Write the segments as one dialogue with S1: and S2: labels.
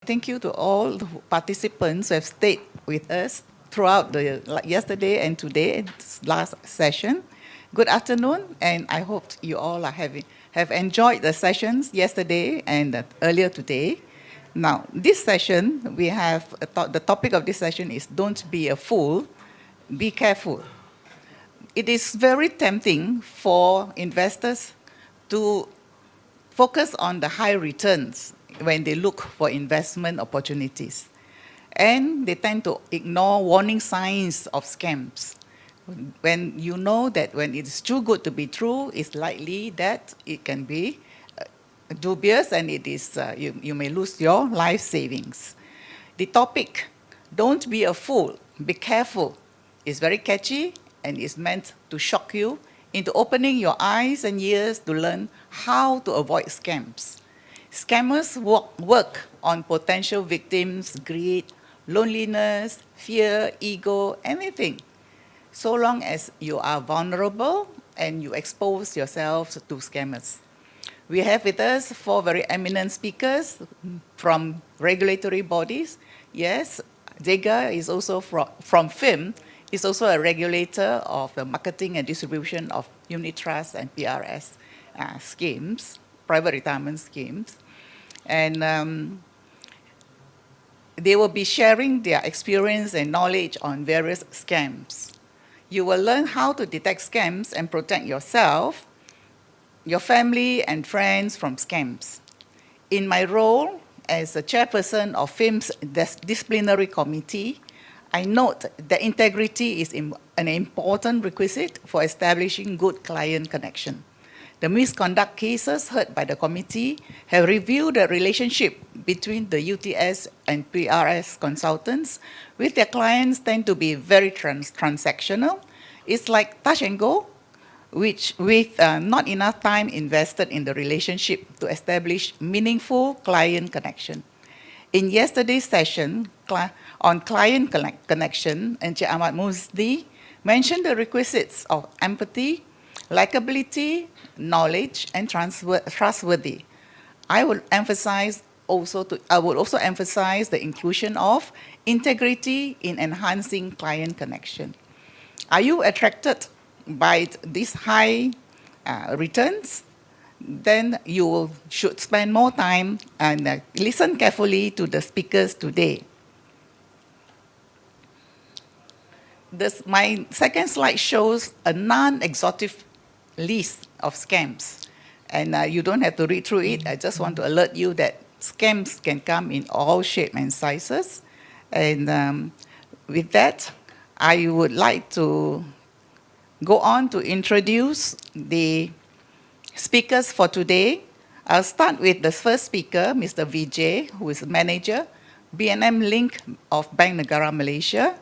S1: Thank you to all the participants who have stayed with us throughout the yesterday and today, last session. Good afternoon, and I hope you all have enjoyed the sessions yesterday and earlier today. Now, this session, we have the topic of this session is "Don't be a fool, be careful." It is very tempting for investors to focus on the high returns when they look for investment opportunities. And they tend to ignore warning signs of scams. When you know that when it's too good to be true, it's likely that it can be dubious and it is, you may lose your life savings. The topic, "Don't be a fool, be careful," is very catchy and is meant to shock you into opening your eyes and ears to learn how to avoid scams. Scammers work on potential victims' greed, loneliness, fear, ego, anything. So long as you are vulnerable and you expose yourself to scammers. We have with us 4 very eminent speakers from regulatory bodies. Yes, Jegatheesan is also from FIMM, is also a regulator of the marketing and distribution of unit trusts and PRS schemes, private retirement schemes. And they will be sharing their experience and knowledge on various scams. You will learn how to detect scams and protect yourself, your family and friends from scams. In my role as a chairperson of FIMM's disciplinary committee, I note that integrity is an important requisite for establishing good client connection. The misconduct cases heard by the committee have reviewed the relationship between the UTS and PRS consultants with their clients tend to be very transactional. It's like touch and go, which with not enough time invested in the relationship to establish meaningful client connection. In yesterday's session on client connection, Encik Ahmad Muzdi mentioned the requisites of empathy, likability, knowledge, and trustworthy. I will also emphasize the inclusion of integrity in enhancing client connection. Are you attracted by these high returns? Then you should spend more time and listen carefully to the speakers today. My second slide shows a non-exhaustive list of scams. And you don't have to read through it. I just want to alert you that scams can come in all shapes and sizes. And with that, I would like to go on to introduce the speakers for today. I'll start with the first speaker, Mr. Vijay, who is manager, B&M Link of Bank Negara, Malaysia.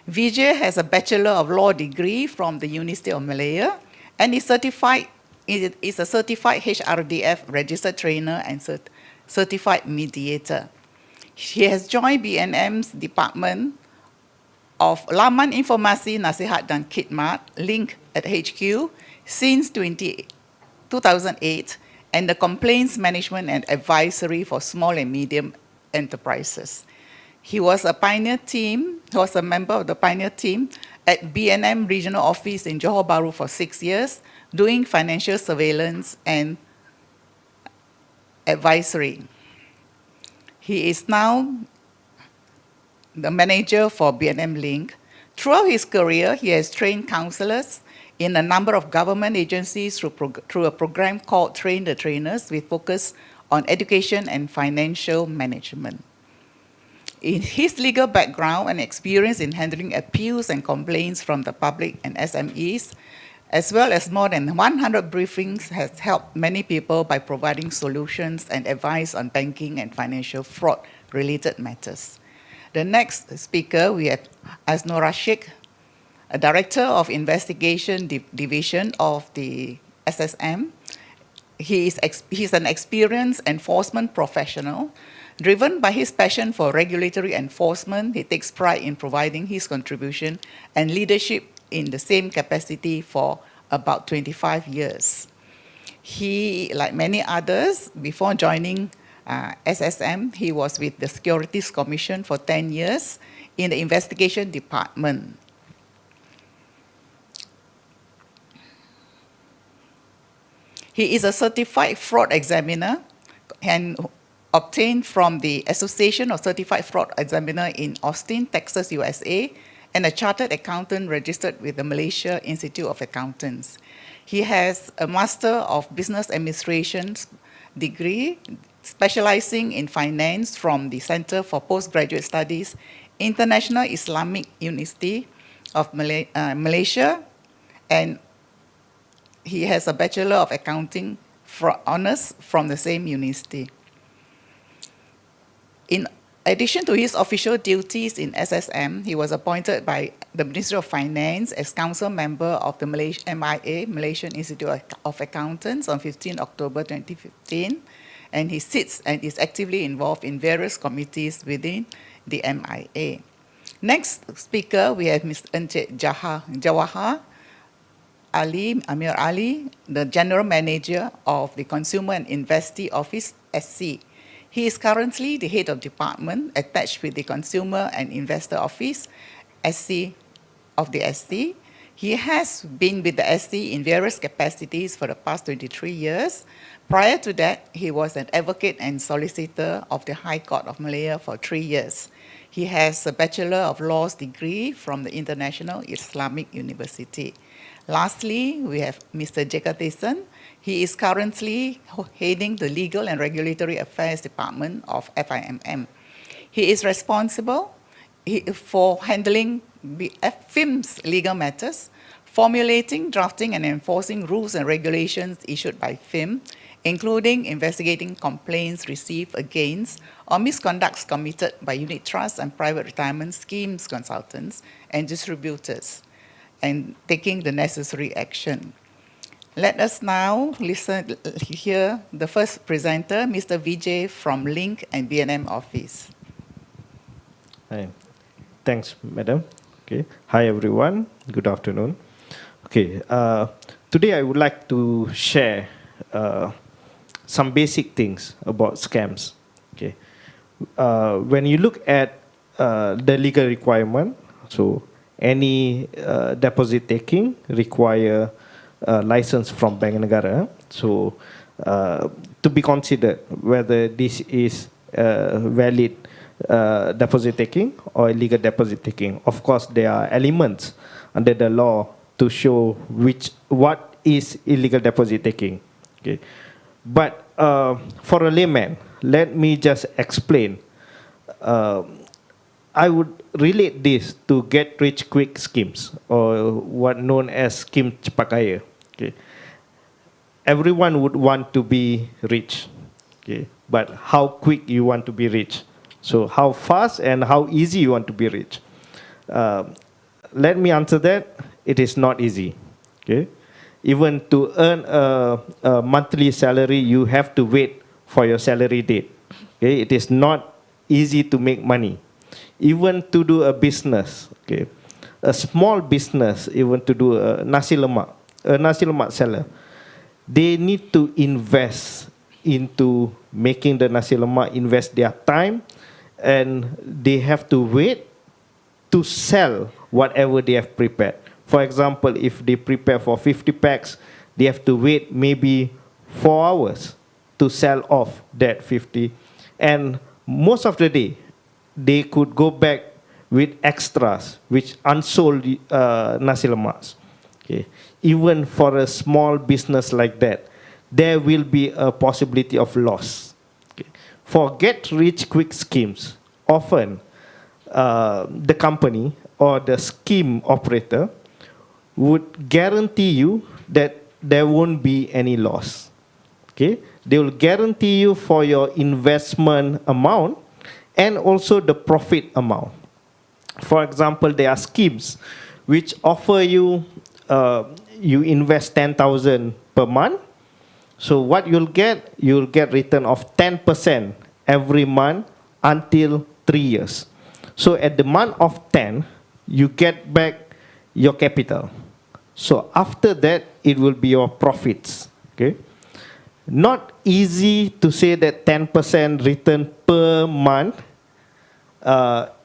S1: Vijay has a Bachelor of Law degree from the University of Malaya and is a certified HRDF registered trainer and certified mediator. He has joined B&M's Department of Laman Informasi Nasihat dan Khidmat, Link at HQ, since 2008, and the Complaints Management and Advisory for Small and Medium Enterprises. He was a member of the pioneer team at B&M Regional Office in Johor Bahru for 6 years, doing financial surveillance and advisory. He is now the manager for B&M Link. Throughout his career, he has trained counselors in a number of government agencies through a program called Train the Trainers with focus on education and financial management. In his legal background and experience in handling appeals and complaints from the public and SMEs, as well as more than 100 briefings, has helped many people by providing solutions and advice on banking and financial fraud-related matters. The next speaker, we have Aznorashiq, a Director of Investigation Division of the SSM. He's an experienced enforcement professional. Driven by his passion for regulatory enforcement, he takes pride in providing his contribution and leadership in the same capacity for about 25 years. He, like many others, before joining SSM. He was with the Securities Commission for 10 years in the investigation department. He is a certified fraud examiner and obtained from the Association of Certified Fraud Examiner in Austin, Texas, USA, and a chartered accountant registered with the Malaysia Institute of Accountants. He has a Master of Business Administration degree, specializing in finance from the Center for Postgraduate Studies, International Islamic University of Malaysia, and he has a Bachelor of Accounting honors from the same university. In addition to his official duties in SSM, he was appointed by the Ministry of Finance as council member of the MIA, Malaysian Institute of Accountants, on 15 October 2015, and he sits and is actively involved in various committees within the MIA. Next speaker, we have Mr. Jawahar Ameer Ali, the General Manager of the Consumer and Investee Office, SC. He is currently the head of department attached with the Consumer and Investor Office, SC, of the SC. He has been with the SC in various capacities for the past 23 years. Prior to that, he was an advocate and solicitor of the High Court of Malaya for 3 years. He has a Bachelor of Laws degree from the International Islamic University. Lastly, we have Mr. Jegatheesan. He is currently heading the Legal and Regulatory Affairs Department of FIMM. He is responsible for handling FIMM's legal matters, formulating, drafting, and enforcing rules and regulations issued by FIMM, including investigating complaints received against or misconducts committed by unit trusts and private retirement schemes consultants and distributors, and taking the necessary action. Let us now hear the first presenter, Mr. Vijay from Link and BNM Office.
S2: Hi. Thanks, Madam. Okay. Hi, everyone. Good afternoon. Okay. Today, I would like to share some basic things about scams. Okay. When you look at the legal requirement, so any deposit taking require a license from Bank Negara. So to be considered whether this is valid deposit taking or illegal deposit taking. Of course, there are elements under the law to show what is illegal deposit taking. Okay, but for a layman, let me just explain. I would relate this to get rich quick schemes, or what known as scheme cepat kaya. Okay. Everyone would want to be rich, okay, but how quick you want to be rich? So how fast and how easy you want to be rich? Let me answer that. It is not easy. Okay, even to earn a monthly salary, you have to wait for your salary date. Okay, it is not easy to make money. Even to do a business, okay, a small business, even to do a nasi lemak seller, they need to invest into making the nasi lemak, invest their time, and they have to wait to sell whatever they have prepared. For example, if they prepare for 50 packs, they have to wait maybe 4 hours to sell off that 50. And most of the day, they could go back with extras, which unsold nasi lemaks. Okay. Even for a small business like that, there will be a possibility of loss. Okay. For get-rich-quick schemes, often the company or the scheme operator would guarantee you that there won't be any loss. Okay. They will guarantee you for your investment amount and also the profit amount. For example, there are schemes which offer you, you invest 10,000 per month. So what you'll get return of 10% every month until 3 years. So at the month of 10, you get back your capital. So after that, it will be your profits. Okay. not easy to say that 10% return per month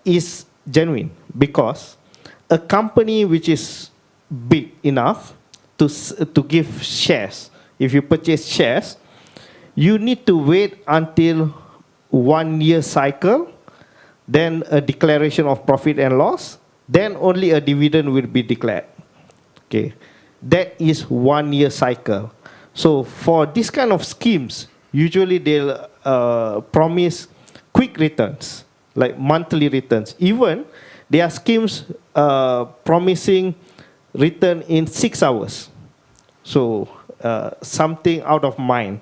S2: is genuine, because a company which is big enough to give shares, if you purchase shares, you need to wait until 1 year cycle, then a declaration of profit and loss, then only a dividend will be declared. Okay, that is 1 year cycle. So for this kind of schemes, usually they'll promise quick returns, like monthly returns. Even there are schemes promising return in 6 hours. So something out of mind,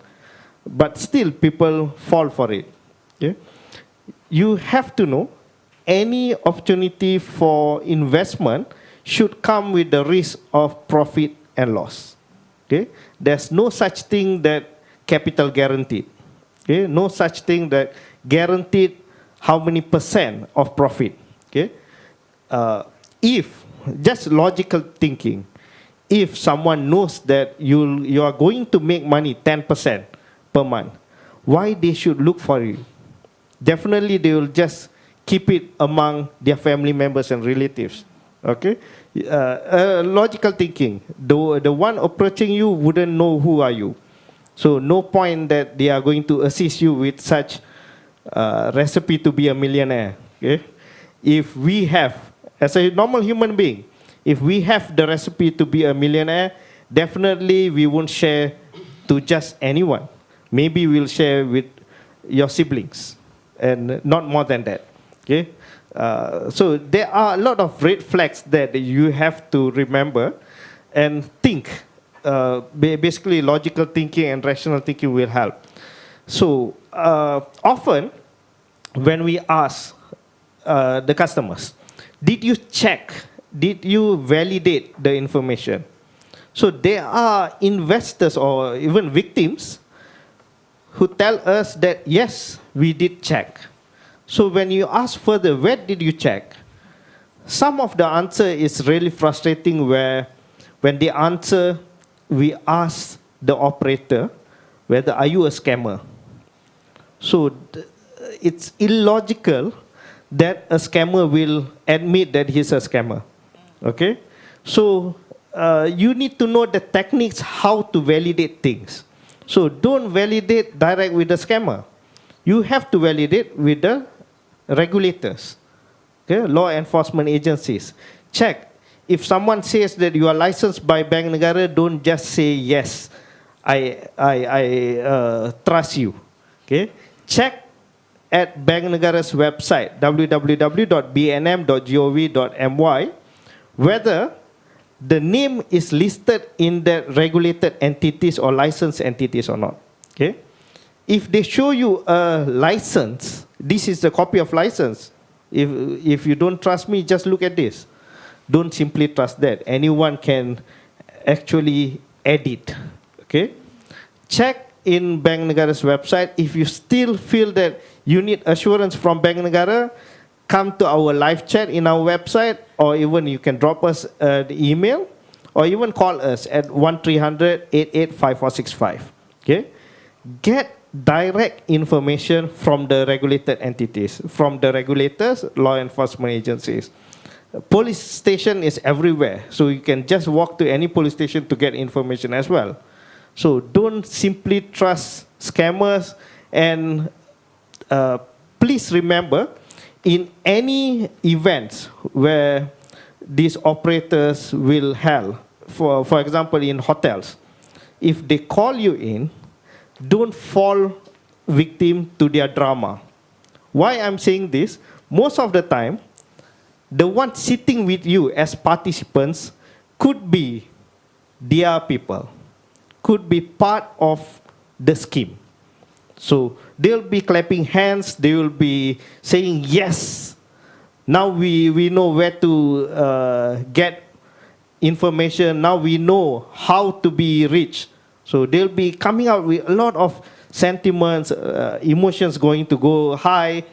S2: but still people fall for it. Okay? You have to know any opportunity for investment should come with the risk of profit and loss. Okay? There's no such thing that capital guaranteed. Okay? No such thing that guaranteed how many % of profit. Okay? If, just logical thinking, if someone knows that you are going to make money 10% per month, why they should look for you? Definitely they will just keep it among their family members and relatives. Okay? Logical thinking, the one approaching you wouldn't know who are you. So no point that they are going to assist you with such recipe to be a millionaire. Okay? If we have, as a normal human being, if we have the recipe to be a millionaire, definitely we won't share to just anyone. Maybe we'll share with your siblings, and not more than that. Okay? So there are a lot of red flags that you have to remember and think. Basically, logical thinking and rational thinking will help. So often, when we ask the customers, did you check? Did you validate the information? So there are investors or even victims who tell us that, yes, we did check. So when you ask further, where did you check? Some of the answer is really frustrating, where when they answer, we ask the operator, whether are you a scammer? So it's illogical that a scammer will admit that he's a scammer. Okay? So you need to know the techniques how to validate things. So don't validate direct with the scammer. You have to validate with the regulators, okay? Law enforcement agencies. Check. If someone says that you are licensed by Bank Negara, don't just say, yes, I trust you. Okay? Check at Bank Negara's website, www.bnm.gov.my, whether the name is listed in the regulated entities or licensed entities or not. Okay? If they show you a license, this is the copy of license. If you don't trust me, just look at this. Don't simply trust that. Anyone can actually edit. Okay? Check in Bank Negara's website. If you still feel that you need assurance from Bank Negara, come to our live chat in our website, or even you can drop us the email, or even call us at 1300-885465. Okay? Get direct information from the regulated entities, from the regulators, law enforcement agencies. Police station is everywhere, so you can just walk to any police station to get information as well. So don't simply trust scammers, and please remember, in any events where these operators will help, for example, in hotels, if they call you in, don't fall victim to their drama. Why I'm saying this? Most of the time, the one sitting with you as participants could be their people, could be part of the scheme. So they'll be clapping hands, they will be saying, yes, now we know where to get information, now we know how to be rich. So they'll be coming out with a lot of sentiments, emotions going to go high.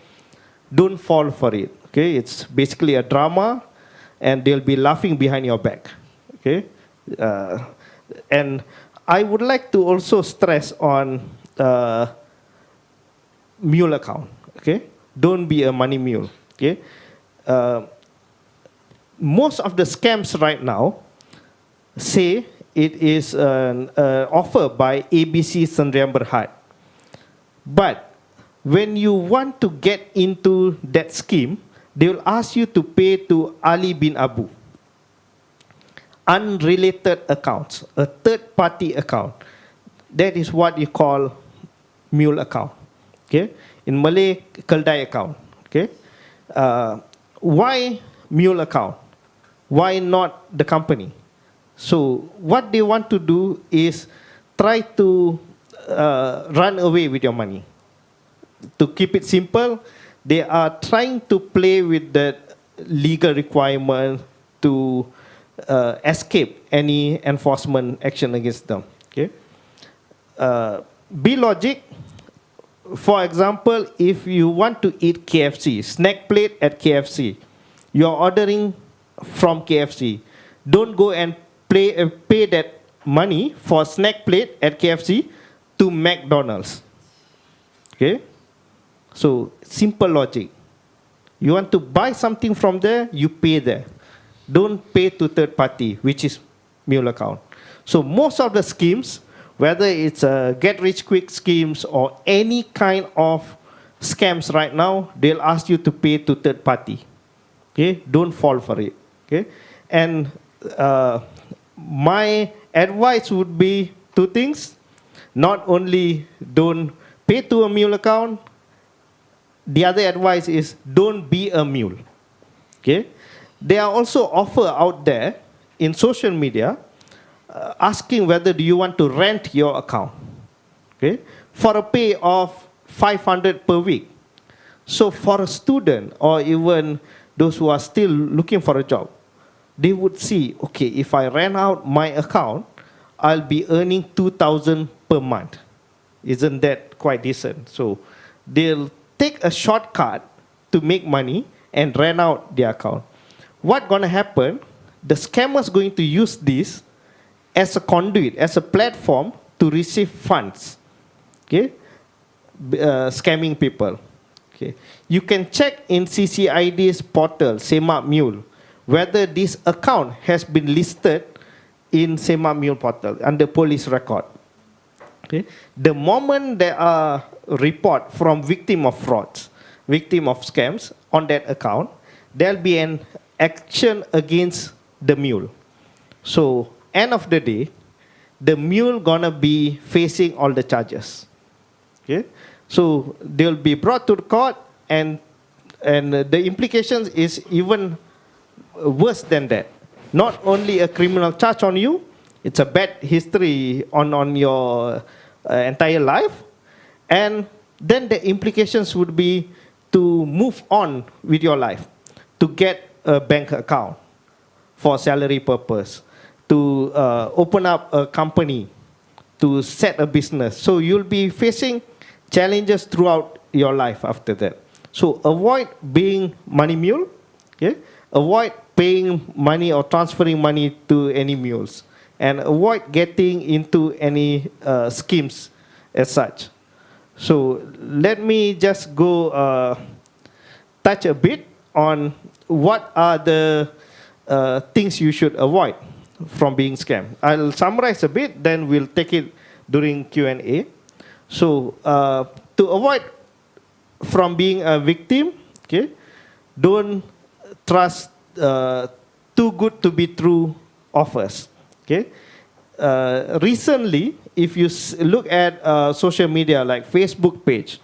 S2: Don't fall for it. Okay, it's basically a drama, and they'll be laughing behind your back. Okay, and I would like to also stress on mule account. Okay, don't be a money mule. Okay, most of the scams right now say it is an offer by ABC Sendirian Berhad. But when you want to get into that scheme, they will ask you to pay to Ali bin Abu. Unrelated accounts, a third-party account. That is what you call mule account. Okay, in Malay, keldai account. Okay, why mule account? Why not the company? So what they want to do is try to run away with your money. To keep it simple, they are trying to play with the legal requirement to escape any enforcement action against them. Okay. Be logic. For example, if you want to eat KFC, snack plate at KFC, you are ordering from KFC. Don't go and pay that money for snack plate at KFC to McDonald's. Okay? So, simple logic. You want to buy something from there, you pay there. Don't pay to third party, which is mule account. So, most of the schemes, whether it's get rich quick schemes or any kind of scams right now, they'll ask you to pay to third party. Okay? Don't fall for it. Okay? And my advice would be two things. Not only don't pay to a mule account, the other advice is don't be a mule. Okay? There are also offers out there in social media asking whether do you want to rent your account. Okay? For a pay of 500 per week. So for a student or even those who are still looking for a job, they would see, okay, if I rent out my account, I'll be earning 2,000 per month. Isn't that quite decent? So they'll take a shortcut to make money and rent out their account. What's going to happen? The scammer's going to use this as a conduit, as a platform to receive funds. Okay? Scamming people. Okay. You can check in CCID's portal, FIMMAC Mule, whether this account has been listed in FIMMAC Mule portal under police record. Okay. The moment there are report from victim of frauds, victim of scams on that account, there'll be an action against the mule. So, end of the day, the mule gonna be facing all the charges. Okay. So they'll be brought to the court, and the implications is even worse than that. Not only a criminal charge on you, it's a bad history on your entire life, and then the implications would be to move on with your life, to get a bank account for salary purpose, to open up a company, to set a business. So you'll be facing challenges throughout your life after that. So avoid being money mule. Okay? Avoid paying money or transferring money to any mules. And avoid getting into any schemes as such. So let me just go touch a bit on what are the things you should avoid from being scammed. I'll summarize a bit, then we'll take it during Q&A. So to avoid from being a victim, okay, don't trust too good to be true offers. Okay. Recently, if you look at social media like Facebook page,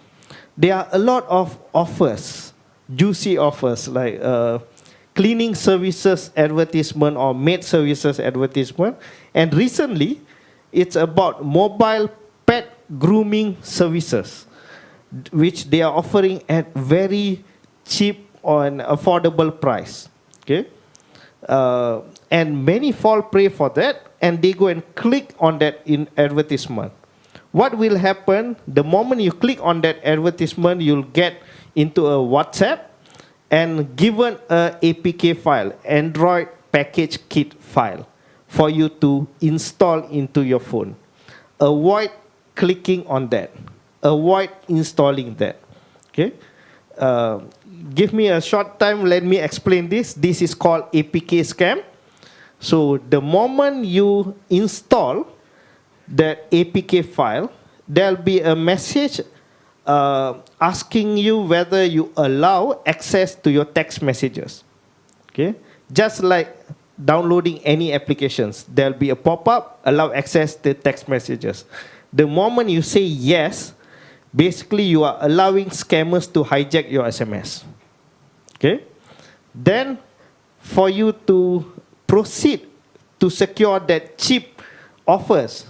S2: there are a lot of offers, juicy offers like cleaning services advertisement or maid services advertisement. And recently, it's about mobile pet grooming services, which they are offering at very cheap or an affordable price. Okay, and many fall prey for that, and they go and click on that in advertisement. What will happen? The moment you click on that advertisement, you'll get into a WhatsApp and given a APK file, Android package kit file, for you to install into your phone. avoid clicking on that. Avoid installing that. Okay? Give me a short time, let me explain this. This is called APK scam. So the moment you install that APK file, there'll be a message asking you whether you allow access to your text messages. Okay? Just like downloading any applications, there'll be a pop-up, allow access to text messages. The moment you say yes, basically you are allowing scammers to hijack your SMS. Okay? Then, for you to proceed to secure that cheap offers,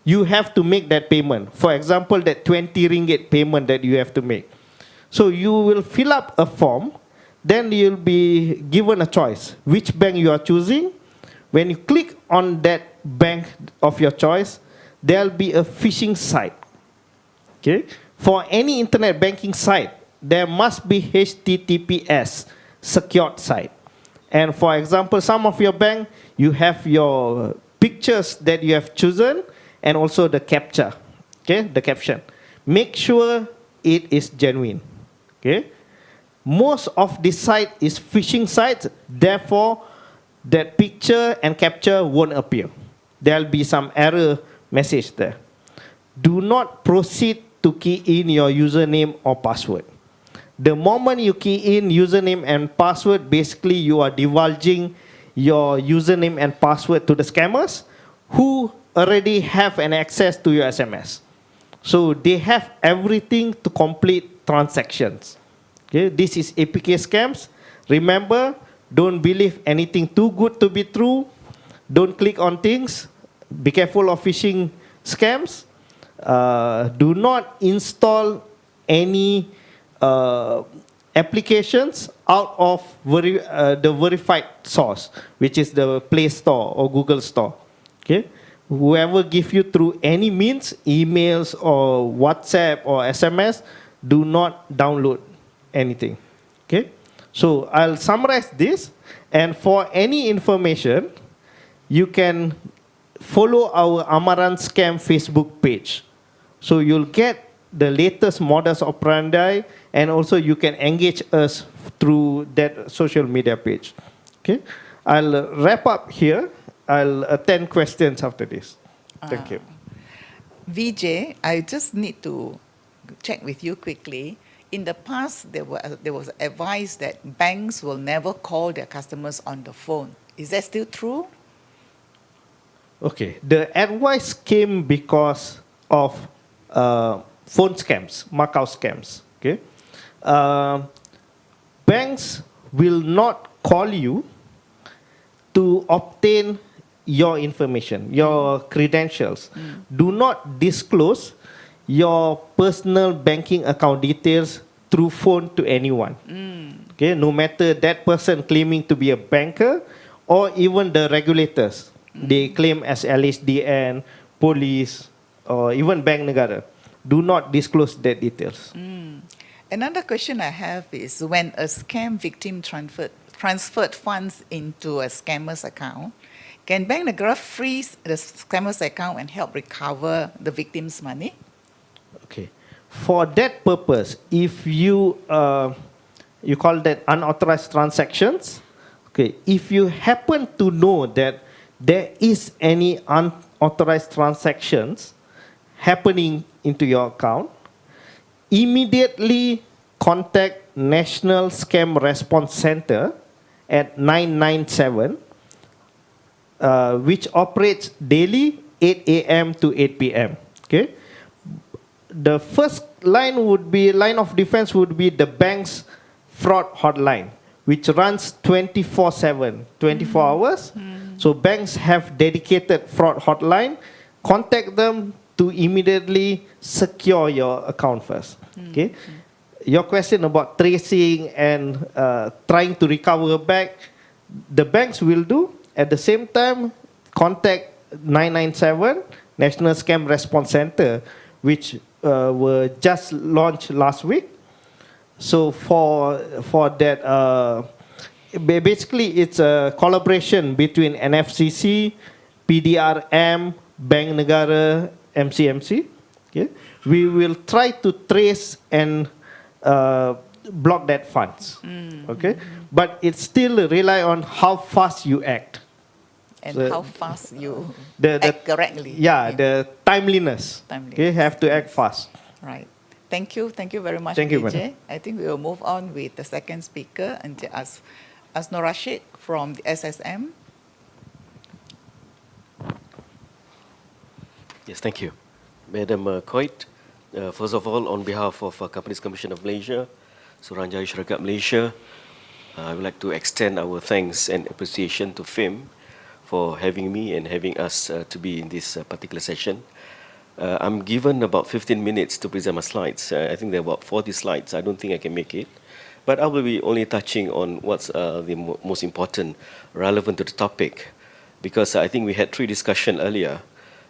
S2: you have to make that payment. For example, that 20 ringgit payment that you have to make. So you will fill up a form, then you'll be given a choice, which bank you are choosing. When you click on that bank of your choice, there'll be a phishing site. Okay? For any internet banking site, there must be HTTPS secured site. And for example, some of your bank, you have your pictures that you have chosen and also the captcha, okay, the caption. Make sure it is genuine. Okay? Most of the site is phishing sites, therefore that picture and capture won't appear. There'll be some error message there. Do not proceed to key in your username or password. The moment you key in username and password, basically you are divulging your username and password to the scammers who already have an access to your SMS. So they have everything to complete transactions. Okay? This is APK scams. Remember, don't believe anything too good to be true. Don't click on things. Be careful of phishing scams. Do not install any applications out of the verified source, which is the Play Store or Google Store. Okay? Whoever give you through any means, emails or WhatsApp or SMS, do not download anything. Okay? So I'll summarize this, and for any information, you can follow our Amaran Scam Facebook page. So you'll get the latest modus operandi, and also you can engage us through that social media page. Okay? I'll wrap up here. I'll attend questions after this. Thank you.
S1: Vijay, I just need to check with you quickly. In the past, there was advice that banks will never call their customers on the phone. Is that still true?
S2: Okay. The advice came because of phone scams, Macau scams. Okay. Banks will not call you to obtain your information, your credentials. Do not disclose your personal banking account details through phone to anyone. Okay, no matter that person claiming to be a banker or even the regulators. They claim as LHDN, police, or even Bank Negara. Do not disclose that details.
S1: Another question I have is, when a scam victim transferred funds into a scammer's account, can Bank Negara freeze the scammer's account and help recover the victim's money?
S2: Okay. For that purpose, if you you call that unauthorized transactions, okay, if you happen to know that there is any unauthorized transactions happening into your account, immediately contact National Scam Response Center at 997, which operates daily 8 a.m. to 8 p.m. Okay? The first line of defense would be the bank's fraud hotline, which runs 24/7, 24 hours. So banks have dedicated fraud hotline. Contact them to immediately secure your account first. Okay? Your question about tracing and trying to recover back, the banks will do. At the same time, contact 997, National Scam Response Center, which were just launched last week. So for that, basically it's a collaboration between NFCC, PDRM, Bank Negara, MCMC, okay, we will try to trace and block that funds. Okay, but it still rely on how fast you act.
S1: And
S2: So
S1: how fast you
S2: the
S1: act correctly.
S2: Yeah, the timeliness. Okay, have to act fast.
S1: Right. Thank you. Thank you very much,
S2: Thank you,
S1: Vijay.
S2: madam.
S1: I think we will move on with the second speaker, and Aznorashiq from the SSM.
S3: Yes, thank you. Madam Coit, first of all, on behalf of Companies Commission of Malaysia, Suruhanjaya Syarikat Malaysia, I would like to extend our thanks and appreciation to FIMM for having me and having us to be in this particular session. I'm given about 15 minutes to present my slides. I think there are about 40 slides. I don't think I can make it. But I will be only touching on what's the most important, relevant to the topic. Because I think we had 3 discussions earlier,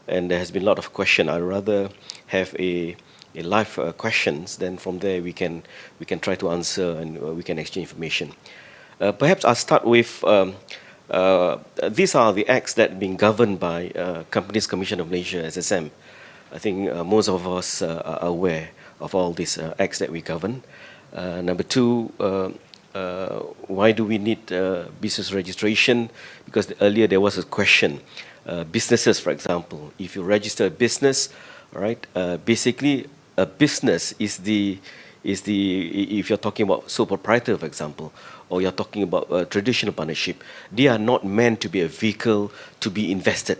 S3: and there has been a lot of questions. I'd rather have a live questions, then from there we can try to answer and we can exchange information. Perhaps I'll start with these are the acts that are being governed by Companies Commission of Malaysia, SSM. I think most of us are aware of all these acts that we govern. Number 2, why do we need business registration? Because earlier there was a question. Businesses, for example, if you register a business, right? Basically, a business is if you're talking about sole proprietor, for example, or you're talking about a traditional partnership, they are not meant to be a vehicle to be invested,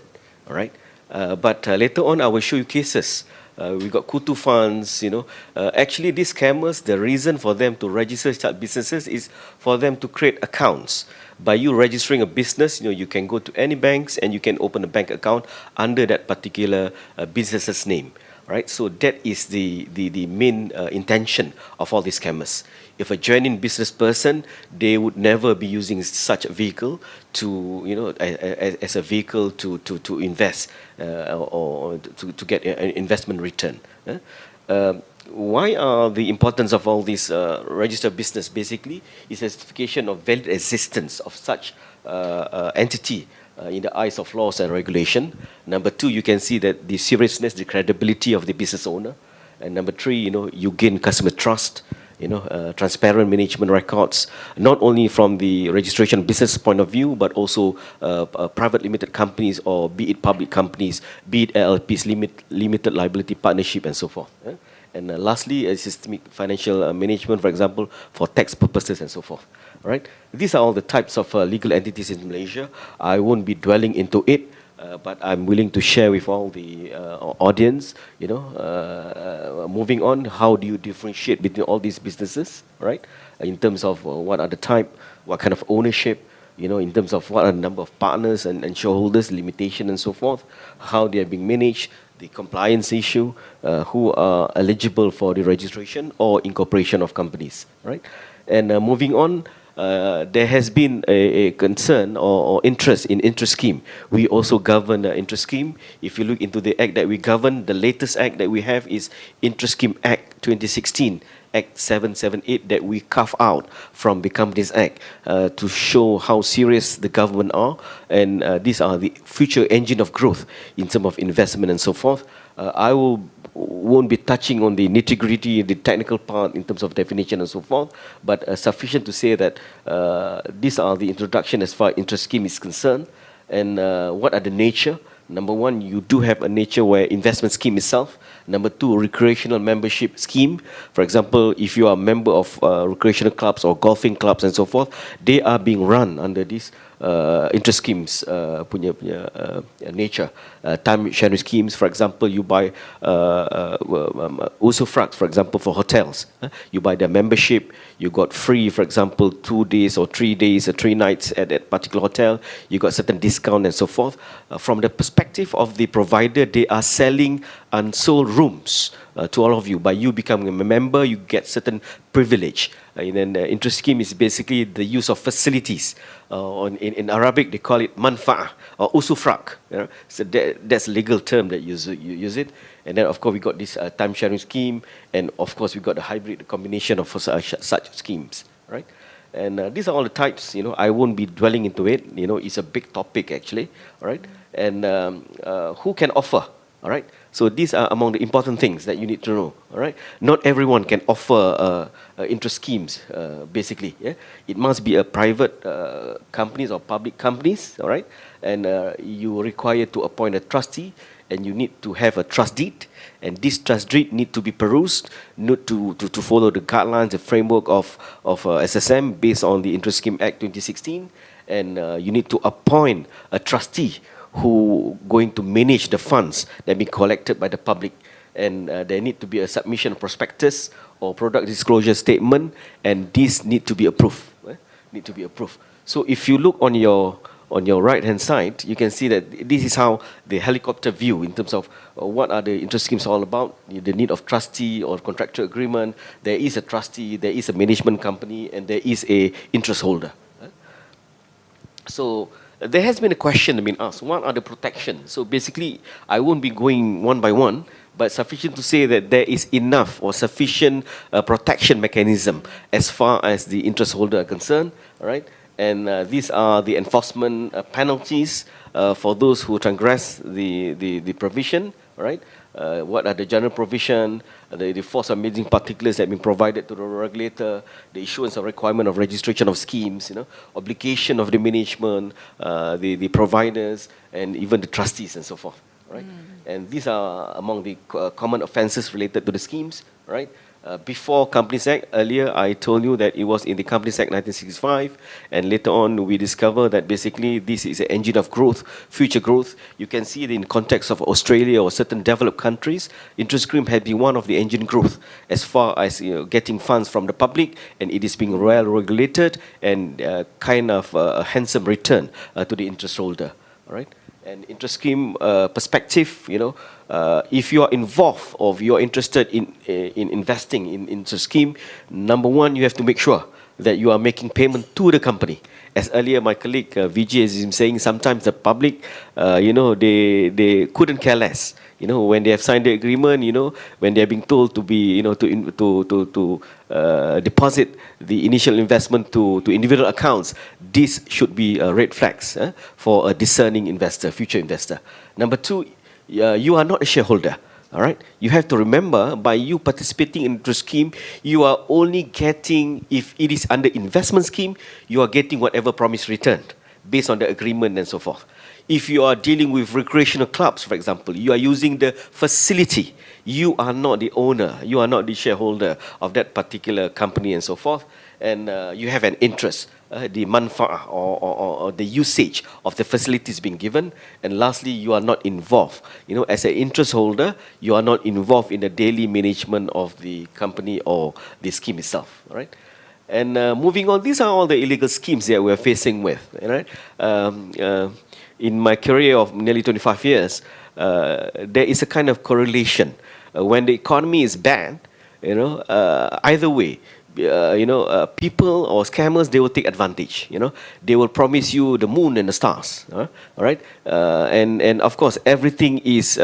S3: all right? But later on, I will show you cases. We got Kutu funds, you know. Actually, these scammers, the reason for them to register such businesses is for them to create accounts. By you registering a business, you know, you can go to any banks and you can open a bank account under that particular business's name, right? So that is the main intention of all these scammers. If a genuine business person, they would never be using such a vehicle to, you know, as a vehicle to invest or to get an investment return. Why are the importance of all these registered business? Basically, is a certification of valid existence of such entity in the eyes of laws and regulation. Number 2, you can see that the seriousness, the credibility of the business owner. And number 3, you know, you gain customer trust. You know, transparent management records, not only from the registration business point of view, but also private limited companies, or be it public companies, be it LLPs, limited liability partnership, and so forth. And lastly, systemic financial management, for example, for tax purposes and so forth. Right? These are all the types of legal entities in Malaysia. I won't be dwelling into it. But I'm willing to share with all the audience, you know, moving on, how do you differentiate between all these businesses, right? In terms of what are the type, what kind of ownership, you know, in terms of what are the number of partners and shareholders, limitation and so forth, how they are being managed, the compliance issue, who are eligible for the registration or incorporation of companies, right? And moving on, there has been a concern or interest in interest scheme. We also govern the interest scheme. If you look into the act that we govern, the latest act that we have is Interest Scheme Act 2016, Act 778, that we carve out from the Companies Act to show how serious the government are, and these are the future engine of growth in terms of investment and so forth. I won't be touching on the nitty-gritty, the technical part in terms of definition and so forth, but sufficient to say that these are the introduction as far as interest scheme is concerned. And what are the nature? Number 1, you do have a nature where investment scheme itself. Number 2, recreational membership scheme. For example, if you are a member of recreational clubs or golfing clubs and so forth, they are being run under this interest schemes punya nature. Time sharing schemes, for example, you buy usufruct, for example, for hotels. You buy their membership, you got free, for example, 2 days or 3 days or 3 nights at that particular hotel. You got certain discount and so forth. From the perspective of the provider, they are selling unsold rooms to all of you. By you becoming a member, you get certain privilege. And then the interest scheme is basically the use of facilities. In Arabic, they call it manfa'ah or usufruct. You know? So that's a legal term that you use it. And then, of course, we got this time sharing scheme. And, of course, we got the hybrid combination of such schemes. Right? And these are all the types. You know, I won't be dwelling into it. You know, it's a big topic, actually. All right? And who can offer? All right? So these are among the important things that you need to know. All right. Not everyone can offer interest schemes. Basically, yeah. It must be a private companies or public companies. All right. And you are required to appoint a trustee, and you need to have a trust deed. And this trust deed need to be perused, need to follow the guidelines, the framework of SSM based on the Interest Scheme Act 2016. And you need to appoint a trustee who going to manage the funds that be collected by the public, and there need to be a submission prospectus or product disclosure statement, and this need to be approved. Need to be approved. So if you look on your right hand side, you can see that this is how the helicopter view in terms of what are the interest schemes all about, the need of trustee or contractual agreement. There is a trustee, there is a management company, and there is a interest holder. So there has been a question being asked, what are the protections? So basically, I won't be going one by one, but sufficient to say that there is enough or sufficient protection mechanism as far as the interest holder are concerned, all right? And these are the enforcement penalties for those who transgress the provision, all right? What are the general provision, the force of managing particulars that have been provided to the regulator, the issuance of requirement of registration of schemes, obligation of the management, the providers, and even the trustees and so forth, right? And these are among the common offences related to the schemes, right? Before Companies Act, earlier I told you that it was in the Companies Act 1965, and later on we discovered that basically this is an engine of growth, future growth. You can see it in context of Australia or certain developed countries. Interest scheme has been one of the engine growth as far as getting funds from the public, and it is being well regulated and kind of a handsome return to the interest holder. All right. And interest scheme perspective, if you are involved or you are interested in investing in interest scheme, number one, you have to make sure that you are making payment to the company. As earlier my colleague Vijay is saying, sometimes the public, they couldn't care less. When they have signed the agreement, when they are being told to be, to deposit the initial investment to individual accounts, this should be red flags for a discerning investor, future investor. Number two, you are not a shareholder. All right. You have to remember, by you participating in the scheme, you are only getting, if it is under investment scheme, you are getting whatever promised returned based on the agreement and so forth. If you are dealing with recreational clubs, for example, you are using the facility. You are not the owner. You are not the shareholder of that particular company and so forth. And you have an interest, the manfaat or the usage of the facilities being given. And lastly, you are not involved. As an interest holder, you are not involved in the daily management of the company or the scheme itself. Right? And moving on, these are all the illegal schemes that we are facing with. Right? In my career of nearly 25 years, there is a kind of correlation. When the economy is bad, either way, people or scammers, they will take advantage. They will promise you the moon and the stars. All right, and of course everything is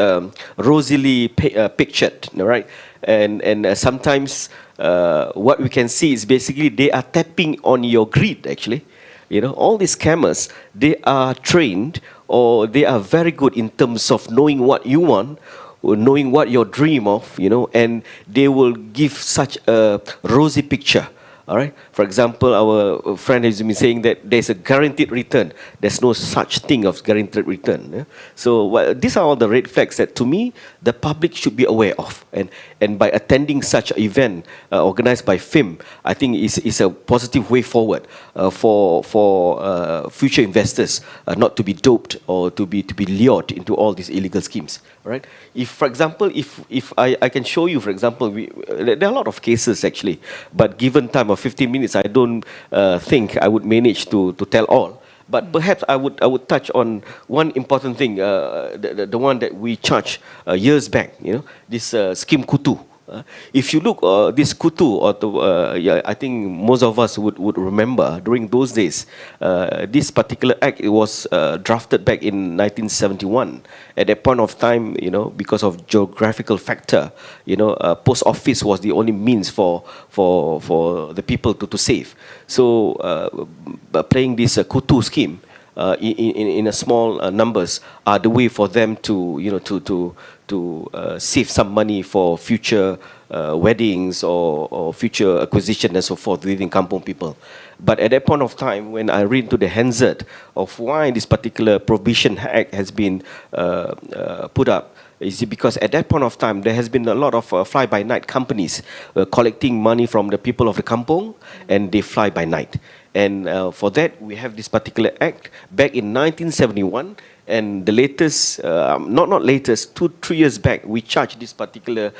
S3: rosily pictured. All right, and sometimes what we can see is basically they are tapping on your greed actually. All these scammers, they are trained or they are very good in terms of knowing what you want, or knowing what you dream of, and they will give such a rosy picture. All right. For example, our friend has been saying that there's a guaranteed return. There's no such thing of guaranteed return. Yeah? So these are all the red flags that, to me, the public should be aware of. And by attending such an event organized by FIMM, I think is a positive way forward for future investors not to be doped or to be lured into all these illegal schemes. All right. If, for example, if I can show you, for example, there are a lot of cases actually, but given time of 15 minutes, I don't think I would manage to tell all. But perhaps I would touch on one important thing, the one that we charged years back. This scheme Kutu. If you look this Kutu, I think most of us would remember during those days. This particular act, it was drafted back in 1971. At that point of time, because of geographical factor, post office was the only means for the people to save. So playing this Kutu scheme, in a small numbers are the way for them to, save some money for future weddings or future acquisition and so forth within kampung people. But at that point of time, when I read into the Hansard of why this particular prohibition act has been put up, is because at that point of time, there has been a lot of fly-by-night companies collecting money from the people of the kampung, and they fly by night. And for that, we have this particular act back in 1971, and the latest, not latest, 2-3 years back, we charged this particular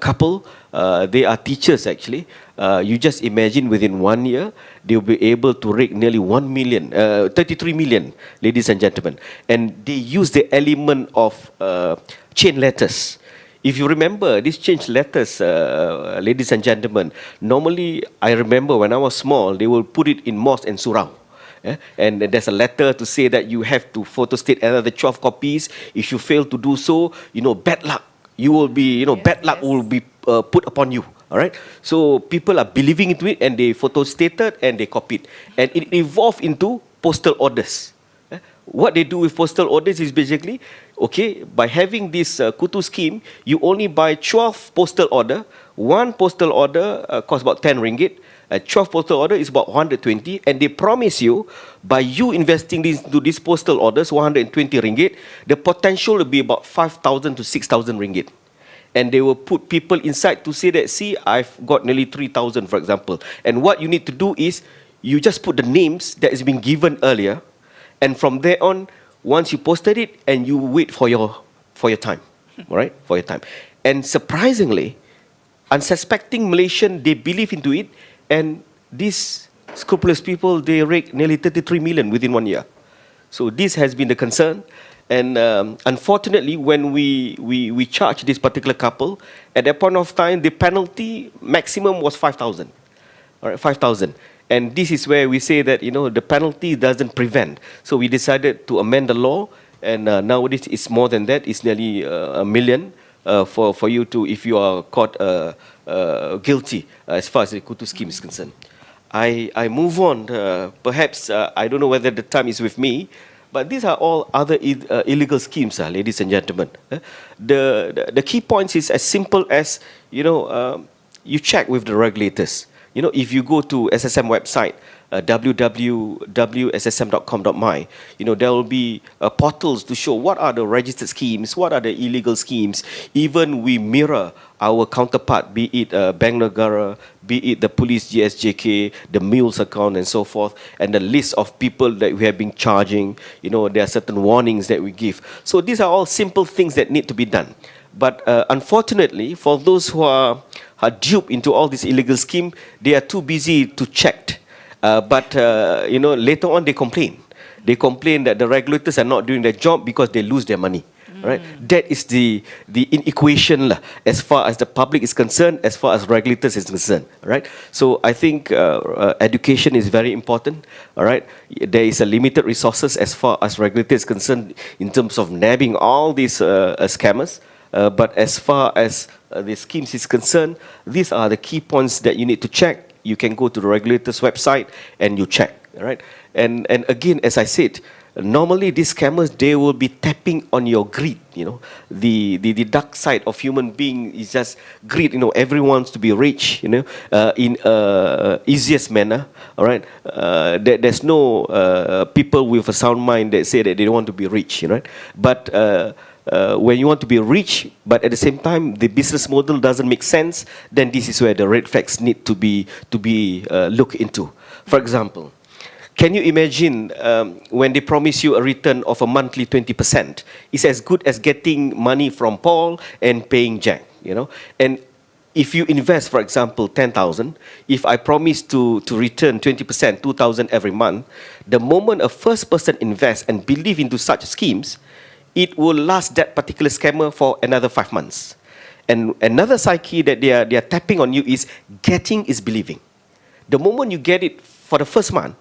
S3: couple. They are teachers actually. You just imagine within 1 year, they'll be able to rake nearly 1 million, 33 million, ladies and gentlemen. And they use the element of chain letters. If you remember, these change letters, ladies and gentlemen, normally I remember when I was small, they will put it in mosque and surau. Yeah? And there's a letter to say that you have to photostate another 12 copies. If you fail to do so, bad luck. You will be, bad luck will be put upon you. All right. So people are believing into it, and they photostated and they copied, and it evolved into postal orders. What they do with postal orders is basically, okay, by having this kutu scheme, you only buy 12 postal order. One postal order costs about 10 ringgit. 12 postal order is about 120, and they promise you, by you investing into these postal orders, 120 ringgit, the potential will be about 5,000 to 6,000 ringgit. And they will put people inside to say that, see, I've got nearly 3,000, for example. And what you need to do is, you just put the names that has been given earlier, and from there on, once you posted it, and you wait for your time, all right, for your time. And surprisingly, unsuspecting Malaysian, they believe into it, and these scrupulous people, they rake nearly 33 million within 1 year. So this has been the concern. And unfortunately, when we charged this particular couple, at that point of time, the penalty maximum was 5,000. All right, 5,000. And this is where we say that, the penalty doesn't prevent. So we decided to amend the law, and nowadays it's more than that. It's nearly 1 million for you to, if you are caught guilty as far as the kutu scheme is concerned. I move on. Perhaps, I don't know whether the time is with me, but these are all other illegal schemes, ladies and gentlemen. The key points is as simple as, you check with the regulators. If you go to SSM website, www.ssm.com.my, there will be portals to show what are the registered schemes, what are the illegal schemes. Even we mirror our counterpart, be it Bank Negara, be it the police GSJK, the mules account and so forth, and the list of people that we have been charging. There are certain warnings that we give. So these are all simple things that need to be done. But unfortunately, for those who are duped into all this illegal scheme, they are too busy to check. But later on they complain. They complain that the regulators are not doing their job because they lose their money. Right? That is the inequation as far as the public is concerned, as far as regulators is concerned. Right? So I think education is very important. All right? There is a limited resources as far as regulators is concerned in terms of nabbing all these scammers. But as far as the schemes is concerned, these are the key points that you need to check. You can go to the regulator's website and you check, right? And again, as I said, normally these scammers, they will be tapping on your greed. The dark side of human being is just greed. Everyone wants to be rich. In easiest manner. All right. There's no people with a sound mind that say that they don't want to be rich. Right. But when you want to be rich, but at the same time the business model doesn't make sense, then this is where the red flags need to be looked into. For example, can you imagine when they promise you a return of a monthly 20%? It's as good as getting money from Paul and paying Jack. And if you invest, for example, 10,000, if I promise to return 20%, 2,000 every month, the moment a first person invests and believe into such schemes, it will last that particular scammer for another 5 months. And another psyche that they are tapping on you is getting is believing. The moment you get it for the first month,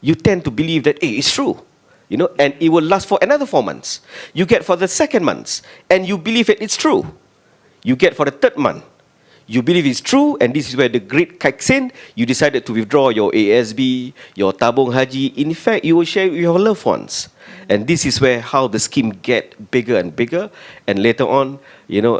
S3: you tend to believe that, hey, it's true. And it will last for another 4 months. You get for the second month, and you believe that it's true. You get for the third month. you believe it's true, and this is where the greed kicks in. You decided to withdraw your ASB, your tabung haji. In fact, you will share with your loved ones. And this is where how the scheme get bigger and bigger. And later on,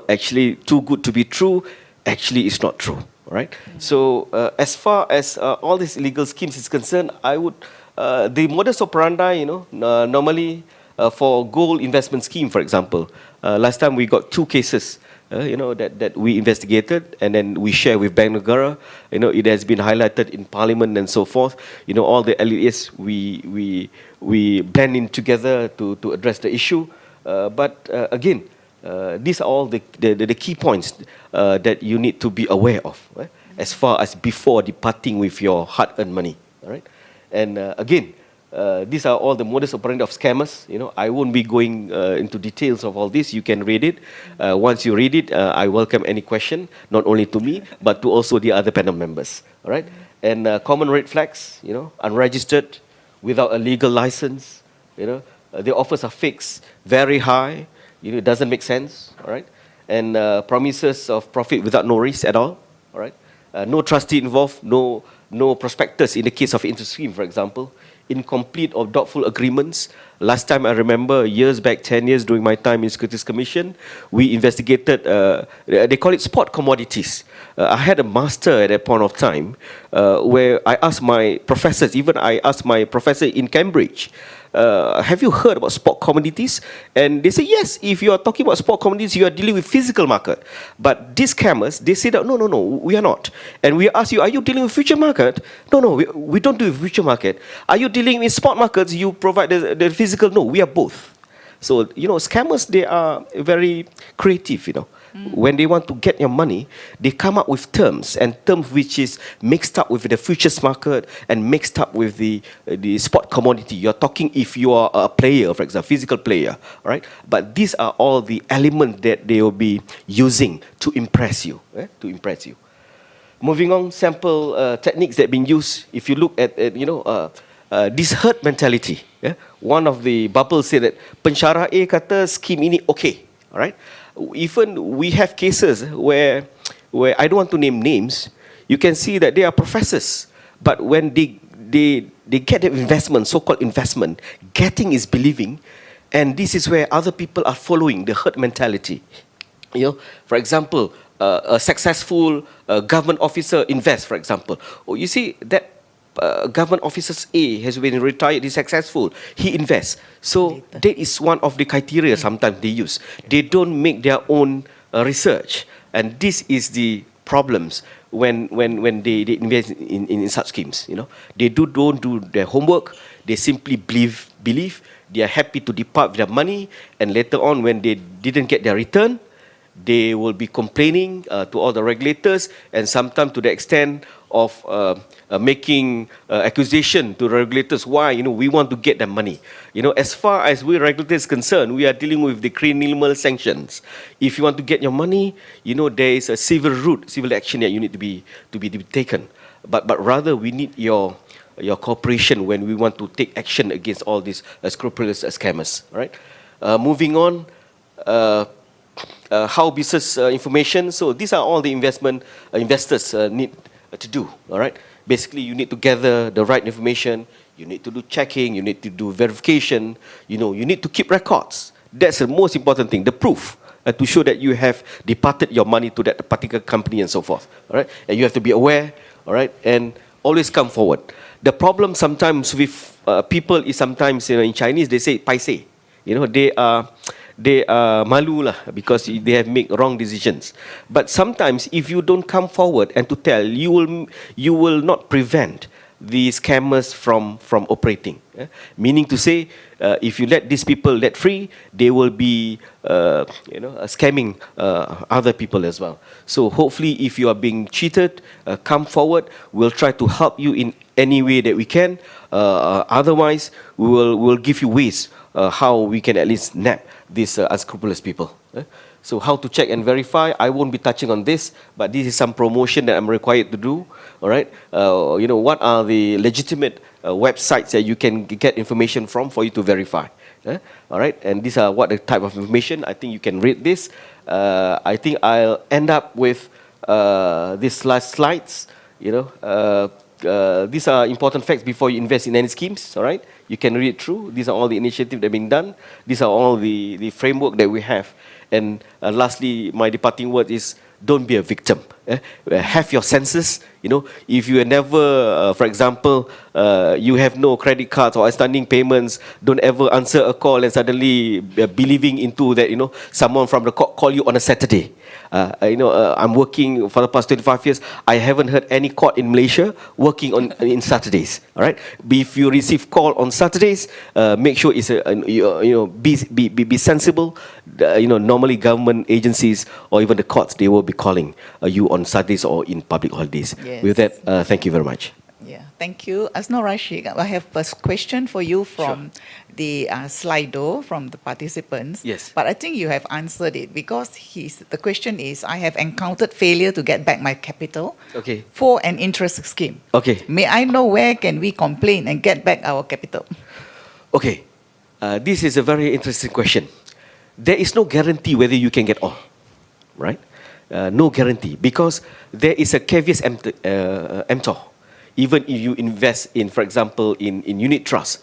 S3: actually too good to be true, actually it's not true. Right? So as far as all these illegal schemes is concerned, I would, the modus operandi, normally for gold investment scheme, for example, last time we got 2 cases, that we investigated, and then we share with Bank Negara. It has been highlighted in Parliament and so forth. All the IES we blend in together to address the issue. But again, these are all the key points that you need to be aware of, right? As far as before departing with your hard-earned money. All right? And again, these are all the modus operandi of scammers. I won't be going into details of all this. You can read it. Once you read it, I welcome any question, not only to me, but to also the other panel members. All right? And common red flags, unregistered, without a legal license. The offers are fixed, very high. It doesn't make sense. All right? And promises of profit without no risk at all. All right? No trustee involved, no prospectus in the case of interest scheme, for example. Incomplete or doubtful agreements. Last time I remember, years back, 10 years during my time in Securities Commission, we investigated, they call it spot commodities. I had a master at that point of time where I asked my professors, even I asked my professor in Cambridge, have you heard about spot commodities? And they say, yes, if you are talking about spot commodities, you are dealing with physical market. But these scammers, they say that, no, we are not. And we ask you, are you dealing with future market? No, we don't do future market. Are you dealing with spot markets? You provide the physical? No, we are both. So, scammers, they are very creative, When they want to get your money, they come up with terms, and terms which is mixed up with the futures market and mixed up with the spot commodity. You're talking if you are a player, for example, physical player, right? But these are all the elements that they will be using to impress you, Moving on, sample techniques that have been used. If you look at this herd mentality. One of the bubbles said that pensyarah A kata scheme ini okay, all right? Even we have cases where I don't want to name names, you can see that they are professors, but when they get the investment, so-called investment, getting is believing, and this is where other people are following the herd mentality. For example, a successful government officer invests, for example. You see that government officers A has been retired, he's successful, he invests. So that is one of the criteria sometimes they use. They don't make their own research, and this is the problems when they invest in such schemes. They don't do their homework. They simply believe. They are happy to depart with their money, and later on when they didn't get their return, they will be complaining to all the regulators, and sometimes to the extent of making accusation to the regulators why we want to get the money. As far as we regulators concerned, we are dealing with the criminal sanctions. If you want to get your money, there is a civil route, civil action that you need to be taken. But rather we need your cooperation when we want to take action against all these scrupulous scammers. Right? Moving on. How business information. So these are all the investors need to do. All right. Basically, you need to gather the right information. You need to do checking. You need to do verification. You need to keep records. That's the most important thing. The proof to show that you have departed your money to that particular company and so forth. All right. And you have to be aware. All right. And always come forward. The problem sometimes with people is sometimes in Chinese they say paiseh. They are malu lah because they have made wrong decisions. But sometimes if you don't come forward and to tell, you will not prevent the scammers from operating. Meaning to say, if you let these people let free, they will be scamming other people as well. So hopefully, if you are being cheated, come forward. We'll try to help you in any way that we can. Otherwise, we'll give you ways how we can at least nab these unscrupulous people. So how to check and verify, I won't be touching on this, but this is some promotion that I'm required to do. All right, what are the legitimate websites that you can get information from for you to verify? All right, and these are what the type of information. I think you can read this. I think I'll end up with these last slides, these are important facts before you invest in any schemes, all right? You can read it through. These are all the initiatives that are being done. These are all the framework that we have. And lastly, my departing word is, don't be a victim. Have your senses. If you are never, for example, you have no credit cards or outstanding payments, don't ever answer a call and suddenly believing into that, someone from the court call you on a Saturday. I'm working for the past 25 years. I haven't heard any court in Malaysia working in Saturdays. All right. If you receive call on Saturdays, make sure it's be sensible. Normally government agencies or even the courts, they will be calling you on Saturdays or in public holidays.
S1: Yes.
S3: With that, thank you very much.
S1: Yeah, thank you. Aznorashiq, I have a question for you from the Slido, from the participants.
S3: Yes.
S1: But I think you have answered it because the question is, I have encountered failure to get back my capital for an interest scheme.
S3: Okay.
S1: May I know where can we complain and get back our capital?
S3: Okay. This is a very interesting question. There is no guarantee whether you can get all, right? No guarantee, because there is a caveat emptor. Even if you invest in, for example, in unit trust,